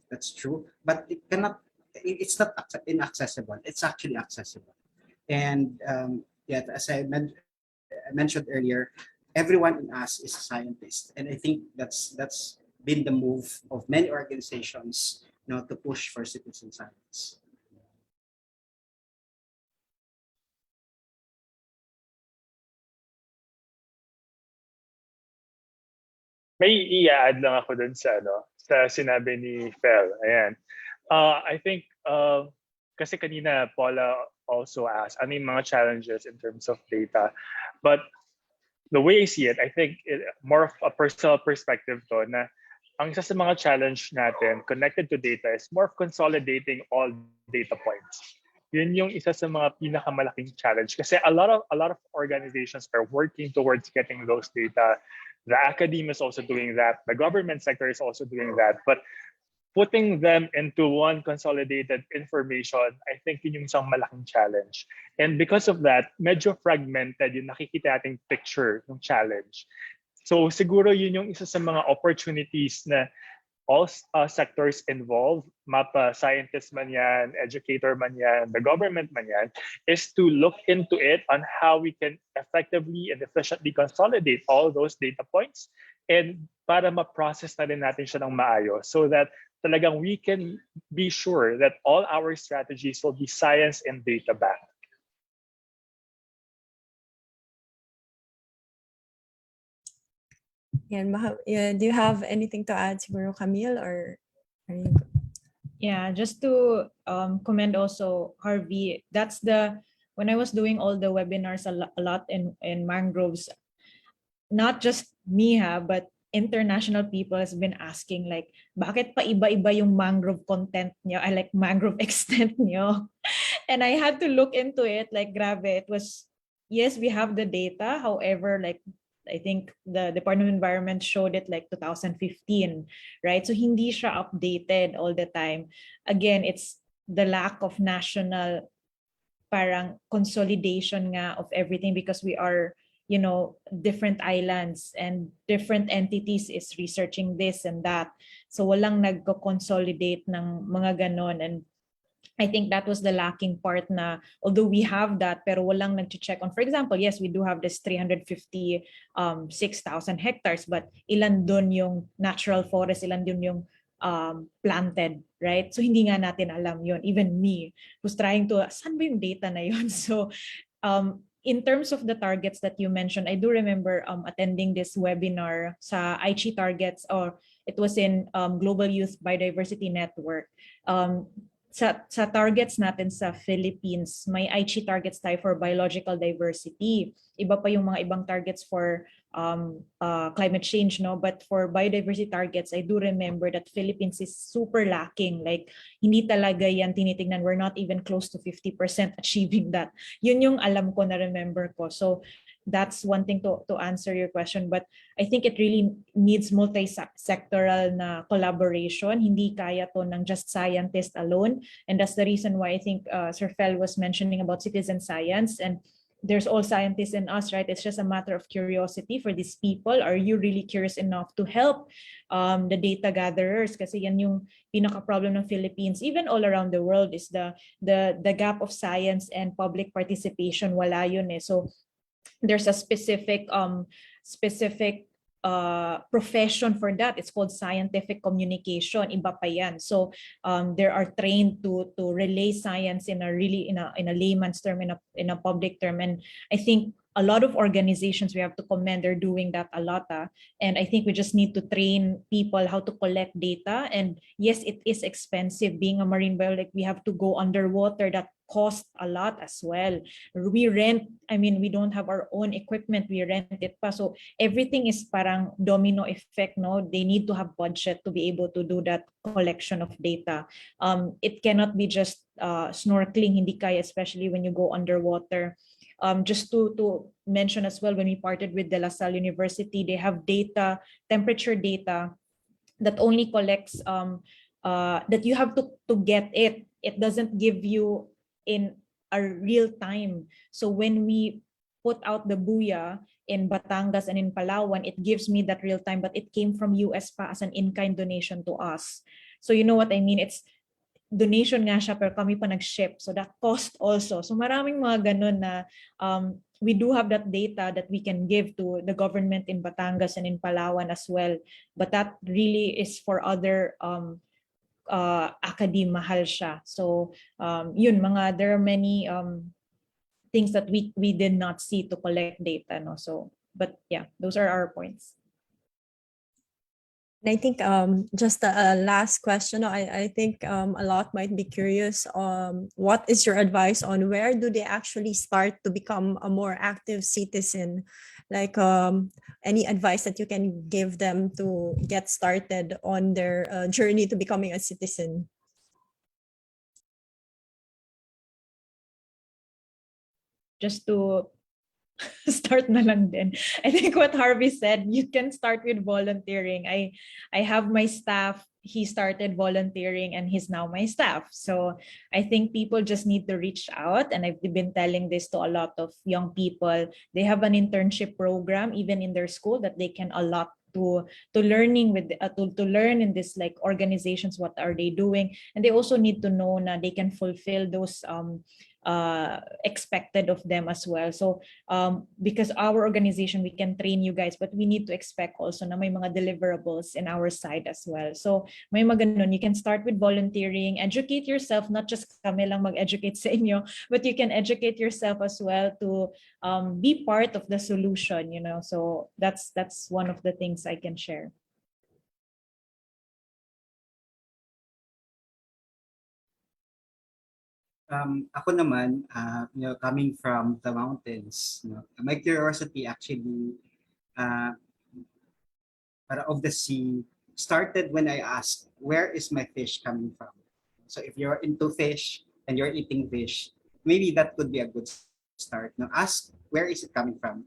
that's true, but it's not inaccessible. It's actually accessible. And yeah, as I mentioned earlier, everyone in us is a scientist, and I think that's been the move of many organizations, you know, to push for citizen science. May i-add lang ako dun sa sa sinabi ni Fel. Ayan. I think kasi kanina Paula also asked, ano yung mga challenges in terms of data? But the way I see it, I think more of a personal perspective to na ang isa sa mga challenge natin connected to data is more of consolidating all data points. Yun yung isa sa mga pinakamalaking challenge kasi a lot of organizations are working towards getting those data. The academia is also doing that. The government sector is also doing that. But putting them into one consolidated information, I think yun yung isang malaking challenge. And because of that, medyo fragmented yung nakikita nating picture ng challenge. So siguro yun yung isa sa mga opportunities na sectors involved, mapa scientist man yan, educator man yan, the government man yan, is to look into it on how we can effectively and efficiently consolidate all those data points and para ma-process na rin natin siya ng maayos so that talagang we can be sure that all our strategies will be science and data backed. Do you have anything to add, siguro, Camille, or are you? Yeah, just to commend also Harvey. That's when I was doing all the webinars a lot in mangroves, not just me but international people has been asking like, bakit pa iba-iba yung mangrove content niyo? I like mangrove extent niyo. And I had to look into it, like grabe, it was, yes, we have the data. However, like I think the Department of Environment showed it like 2015, right? So hindi siya updated all the time. Again, it's the lack of national parang consolidation nga of everything because we are, different islands and different entities is researching this and that. So walang nagko-consolidate ng mga ganon. And I think that was the lacking part na although we have that pero walang nag-check on. For example, yes, we do have this 356,000 hectares but ilan dun yung natural forest, ilan dun yung planted, right? So hindi nga natin alam yun. Even me who's trying to, saan ba yung data na yun? So in terms of the targets that you mentioned, I do remember attending this webinar sa Aichi Targets, or it was in Global Youth Biodiversity Network. Sa targets natin sa Philippines, may Aichi targets tayo for biological diversity. Iba pa yung mga ibang targets for climate change, no? But for biodiversity targets, I do remember that Philippines is super lacking. Like, hindi talaga yan tinitingnan. We're not even close to 50% achieving that. Yun yung alam ko na remember ko. So, that's one thing to answer your question. But I think it really needs multi-sectoral na collaboration. Hindi kaya to ng just scientists alone. And that's the reason why I think Sir Fel was mentioning about citizen science. And there's all scientists in us, right? It's just a matter of curiosity for these people. Are you really curious enough to help the data gatherers? Kasi yan yung pinaka-problem ng Philippines, even all around the world, is the gap of science and public participation. Wala yun eh. So there's a specific profession for that. It's called scientific communication. Iba pa yan. So they are trained to relay science in a layman's term, in a public term. And I think a lot of organizations we have to commend, they're doing that a lot. And I think we just need to train people how to collect data. And yes, it is expensive. Being a marine biologist, we have to go underwater. That cost a lot as well. We don't have our own equipment, we rent it pa. So everything is parang domino effect, no? They need to have budget to be able to do that collection of data. It cannot be just snorkeling, hindi kaya, especially when you go underwater. Just to mention as well, when we partnered with De La Salle University, they have data, temperature data that only collects that you have to get it. It doesn't give you in a real time. So when we put out the buya in Batangas and in Palawan, it gives me that real time, but it came from US pa as an in-kind donation to us. So you know what I mean? It's donation nga siya, pero kami pa nag-ship. So that cost also. So maraming mga ganun na we do have that data that we can give to the government in Batangas and in Palawan as well. But that really is for other academe, mahal siya. So there are many things that we did not see to collect data, no? So but yeah, those are our points. And I think just a last question. I think a lot might be curious. What is your advice on where do they actually start to become a more active citizen? Like any advice that you can give them to get started on their journey to becoming a citizen? Just to start na lang din. I think what Harvey said, you can start with volunteering. I have my staff, he started volunteering and he's now my staff. So I think people just need to reach out, and I've been telling this to a lot of young people. They have an internship program even in their school that they can allot to learning with to learn in this like organizations, what are they doing, and they also need to know na they can fulfill those expected of them as well. So because our organization, we can train you guys, but we need to expect also na may mga deliverables in our side as well. So may mga ganun, you can start with volunteering, educate yourself, not just kami lang mag-educate sa inyo, but you can educate yourself as well to be part of the solution, you know. So that's one of the things I can share. Ako naman, coming from the mountains, my curiosity actually of the sea started when I asked, where is my fish coming from? So if you're into fish and you're eating fish, maybe that could be a good start. Now ask, where is it coming from?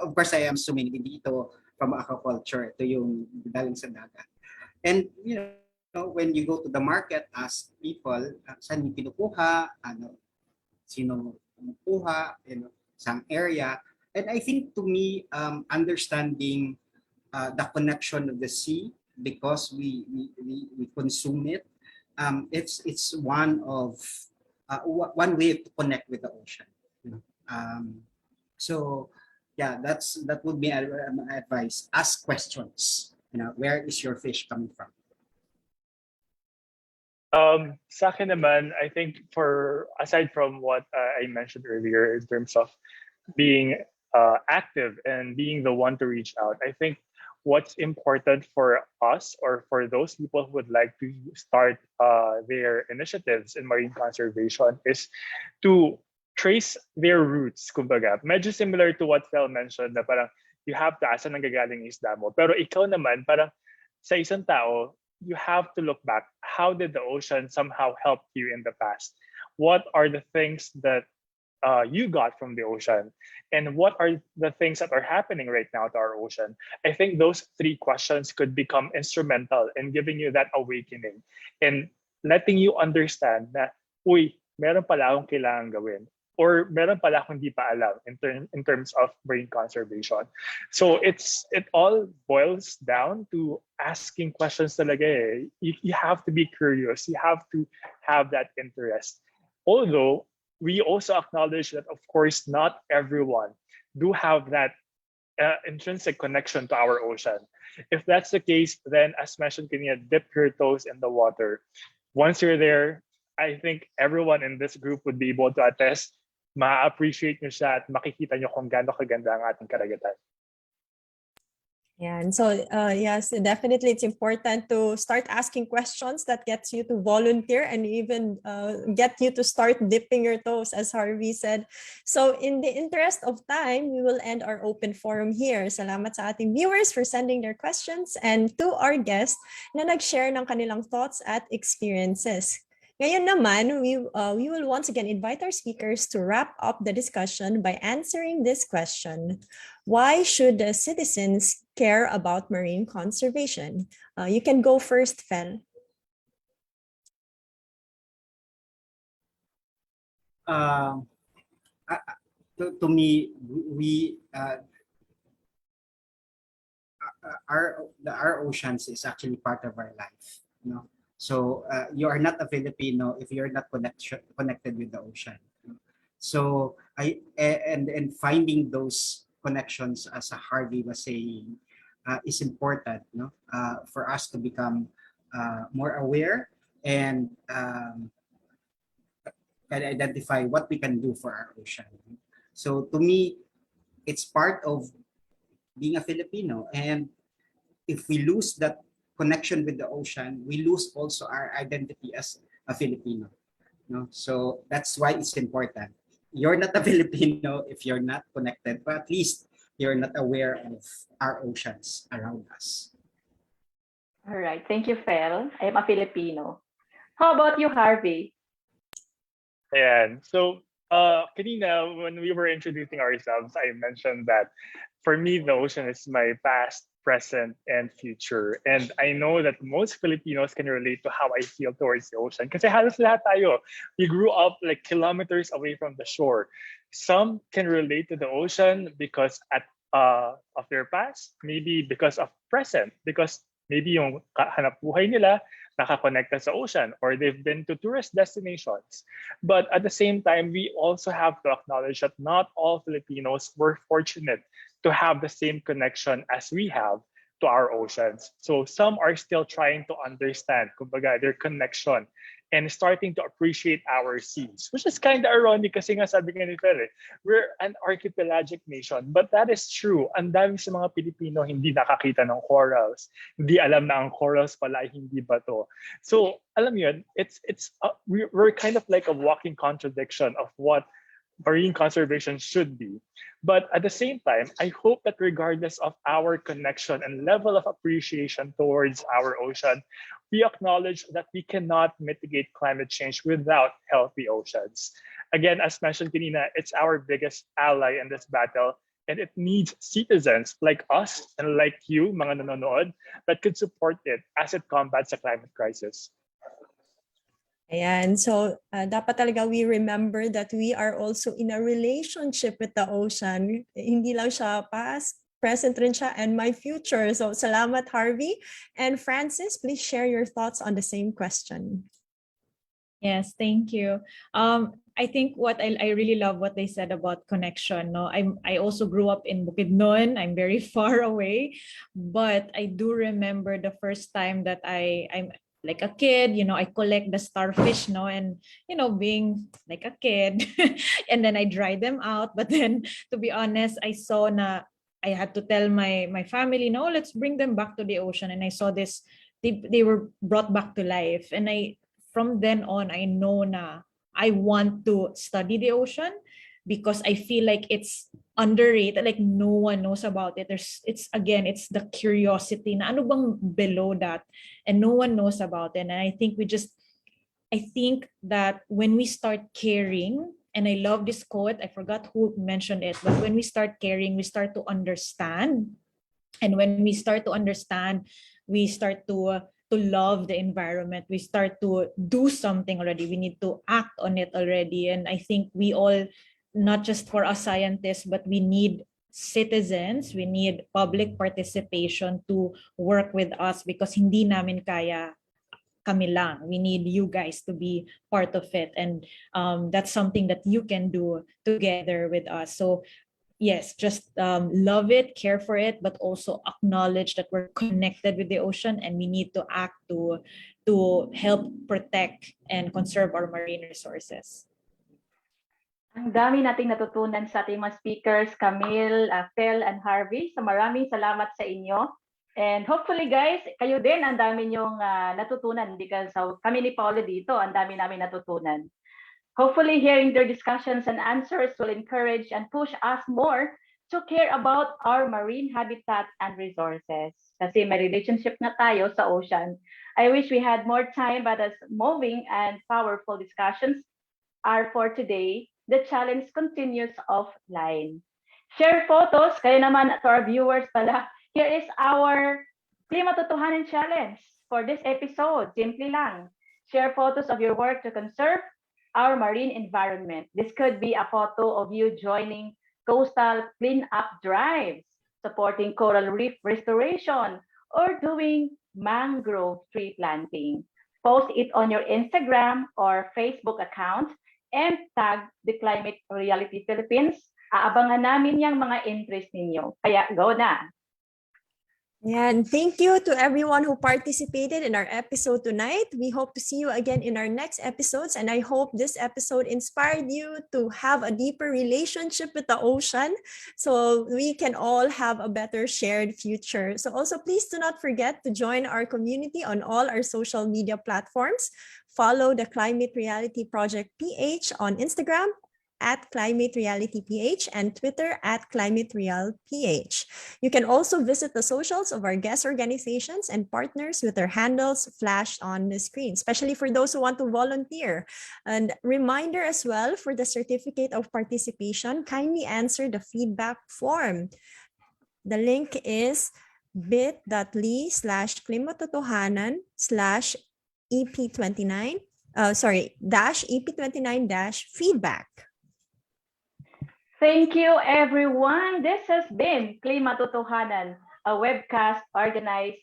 Of course, I am assuming hindi ito from aquaculture. Ito yung galing sa dagat. And when you go to the market, ask people, saan yung pinukuha, sino kumukuha, some area. And I think to me, understanding the connection of the sea, because we consume it, it's one way to connect with the ocean. So yeah, that would be my advice. Ask questions. Where is your fish coming from? Sa akin naman, I think aside from what I mentioned earlier in terms of being active and being the one to reach out, I think what's important for us or for those people who would like to start their initiatives in marine conservation is to trace their roots, kumbaga. Medyo similar to what Phil mentioned na parang you have to ask saan nanggagaling yung isda mo. Pero ikaw naman, parang sa isang tao, you have to look back. How did the ocean somehow help you in the past? What are the things that you got from the ocean? And what are the things that are happening right now to our ocean? I think those three questions could become instrumental in giving you that awakening and letting you understand na, uy, meron pala akong kailangan gawin. Or meron pala akong di pa alam in terms of marine conservation. So it all boils down to asking questions talaga eh. You have to be curious. You have to have that interest. Although we also acknowledge that, of course, not everyone do have that intrinsic connection to our ocean. If that's the case, then as mentioned, can you dip your toes in the water? Once you're there, I think everyone in this group would be able to attest, ma-appreciate nyo siya at makikita nyo kung gaano kaganda ang ating karagatan. Yeah, and so yes, definitely it's important to start asking questions that gets you to volunteer and even get you to start dipping your toes, as Harvey said. So in the interest of time, we will end our open forum here. Salamat sa ating viewers for sending their questions and to our guests na nag-share ng kanilang thoughts at experiences. Ngayon naman, we will once again invite our speakers to wrap up the discussion by answering this question. Why should the citizens care about marine conservation? You can go first, Fel. To me, our oceans is actually part of our life. So you are not a Filipino if you're not connected with the ocean. So and finding those connections, as Harvey was saying, is important, for us to become more aware and identify what we can do for our ocean. So to me, it's part of being a Filipino, and if we lose that connection with the ocean, we lose also our identity as a Filipino. So that's why it's important. You're not a Filipino if you're not connected, but at least you're not aware of our oceans around us. All right. Thank you, Fel. I am a Filipino. How about you, Harvey? Ayan. So, kanina, when we were introducing ourselves, I mentioned that for me, the ocean is my past, present, and future. And I know that most Filipinos can relate to how I feel towards the ocean. Kasi halos lahat tayo, we grew up like kilometers away from the shore. Some can relate to the ocean because at of their past, maybe because of present, because maybe yung hanap buhay nila nakakonekta sa ocean, or they've been to tourist destinations. But at the same time, we also have to acknowledge that not all Filipinos were fortunate to have the same connection as we have to our oceans. So some are still trying to understand, kumbaga, their connection and starting to appreciate our seas, which is kind of ironic kasi nga sabi nga ni Fel, we're an archipelagic nation. But that is true. Ang dami sa mga Pilipino hindi nakakita ng corals. Hindi alam na ang corals pala ay hindi bato. So, alam mo yun, we're kind of like a walking contradiction of what marine conservation should be. But at the same time, I hope that regardless of our connection and level of appreciation towards our ocean, we acknowledge that we cannot mitigate climate change without healthy oceans. Again, as mentioned kanina, it's our biggest ally in this battle, and it needs citizens like us and like you, mga nanonood, that could support it as it combats the climate crisis. Ayan. So, dapat talaga we remember that we are also in a relationship with the ocean. Hindi lang siya past, present rin siya, and my future. So, salamat, Harvey. And Francis, please share your thoughts on the same question. Yes, thank you. I think what I really love what they said about connection. No, I also grew up in Bukidnon. I'm very far away, but I do remember the first time that I'm like a kid, I collect the starfish, and, being like a kid, and then I dry them out. But then, to be honest, I saw I had to tell my family, no, let's bring them back to the ocean. And I saw this, they were brought back to life. And from then on, I know I want to study the ocean because I feel like it's underrated, like no one knows about it. It's the curiosity na ano bang below that, and no one knows about it. And I think that when we start caring, and I love this quote, I forgot who mentioned it, but when we start caring, we start to understand. And when we start to understand, we start to love the environment. We start to do something already. We need to act on it already. And I think we all, not just for us scientists, but we need citizens, we need public participation to work with us, because hindi namin kaya kami lang. We need you guys to be part of it. And that's something that you can do together with us. So yes, just love it, care for it, but also acknowledge that we're connected with the ocean, and we need to act to help protect and conserve our marine resources. Ang dami nating natutunan sa ating mga speakers, Camille, Phil, and Harvey. So maraming salamat sa inyo. And hopefully guys, kayo din ang dami nyong natutunan, because kami ni Paula dito, ang dami namin natutunan. Hopefully hearing their discussions and answers will encourage and push us more to care about our marine habitat and resources. Kasi may relationship na tayo sa ocean. I wish we had more time, but as moving and powerful discussions are for today, the challenge continues offline. Share photos, kayo naman to our viewers pala. Here is our Klimatotohanan challenge for this episode. Simply lang. Share photos of your work to conserve our marine environment. This could be a photo of you joining coastal cleanup drives, supporting coral reef restoration, or doing mangrove tree planting. Post it on your Instagram or Facebook account and tag the Climate Reality Philippines. Aabangan namin yung mga interest ninyo. Kaya go na! Yeah, and thank you to everyone who participated in our episode tonight. We hope to see you again in our next episodes, and I hope this episode inspired you to have a deeper relationship with the ocean so we can all have a better shared future. So also, please do not forget to join our community on all our social media platforms. Follow the Climate Reality Project PH on Instagram at Climate Reality PH and Twitter at Climate Real PH. You can also visit the socials of our guest organizations and partners with their handles flashed on the screen, especially for those who want to volunteer. And reminder as well, for the certificate of participation, kindly answer the feedback form. The link is bit.ly/Klimatotohanan/EP29 -EP29-feedback. Thank you, everyone. This has been Klimatotohanan, a webcast organized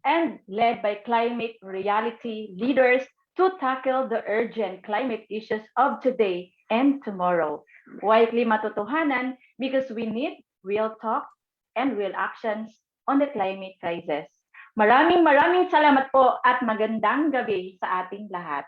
and led by climate reality leaders to tackle the urgent climate issues of today and tomorrow. Why Klimatotohanan? Because we need real talk and real actions on the climate crisis. Maraming salamat po at magandang gabi sa ating lahat.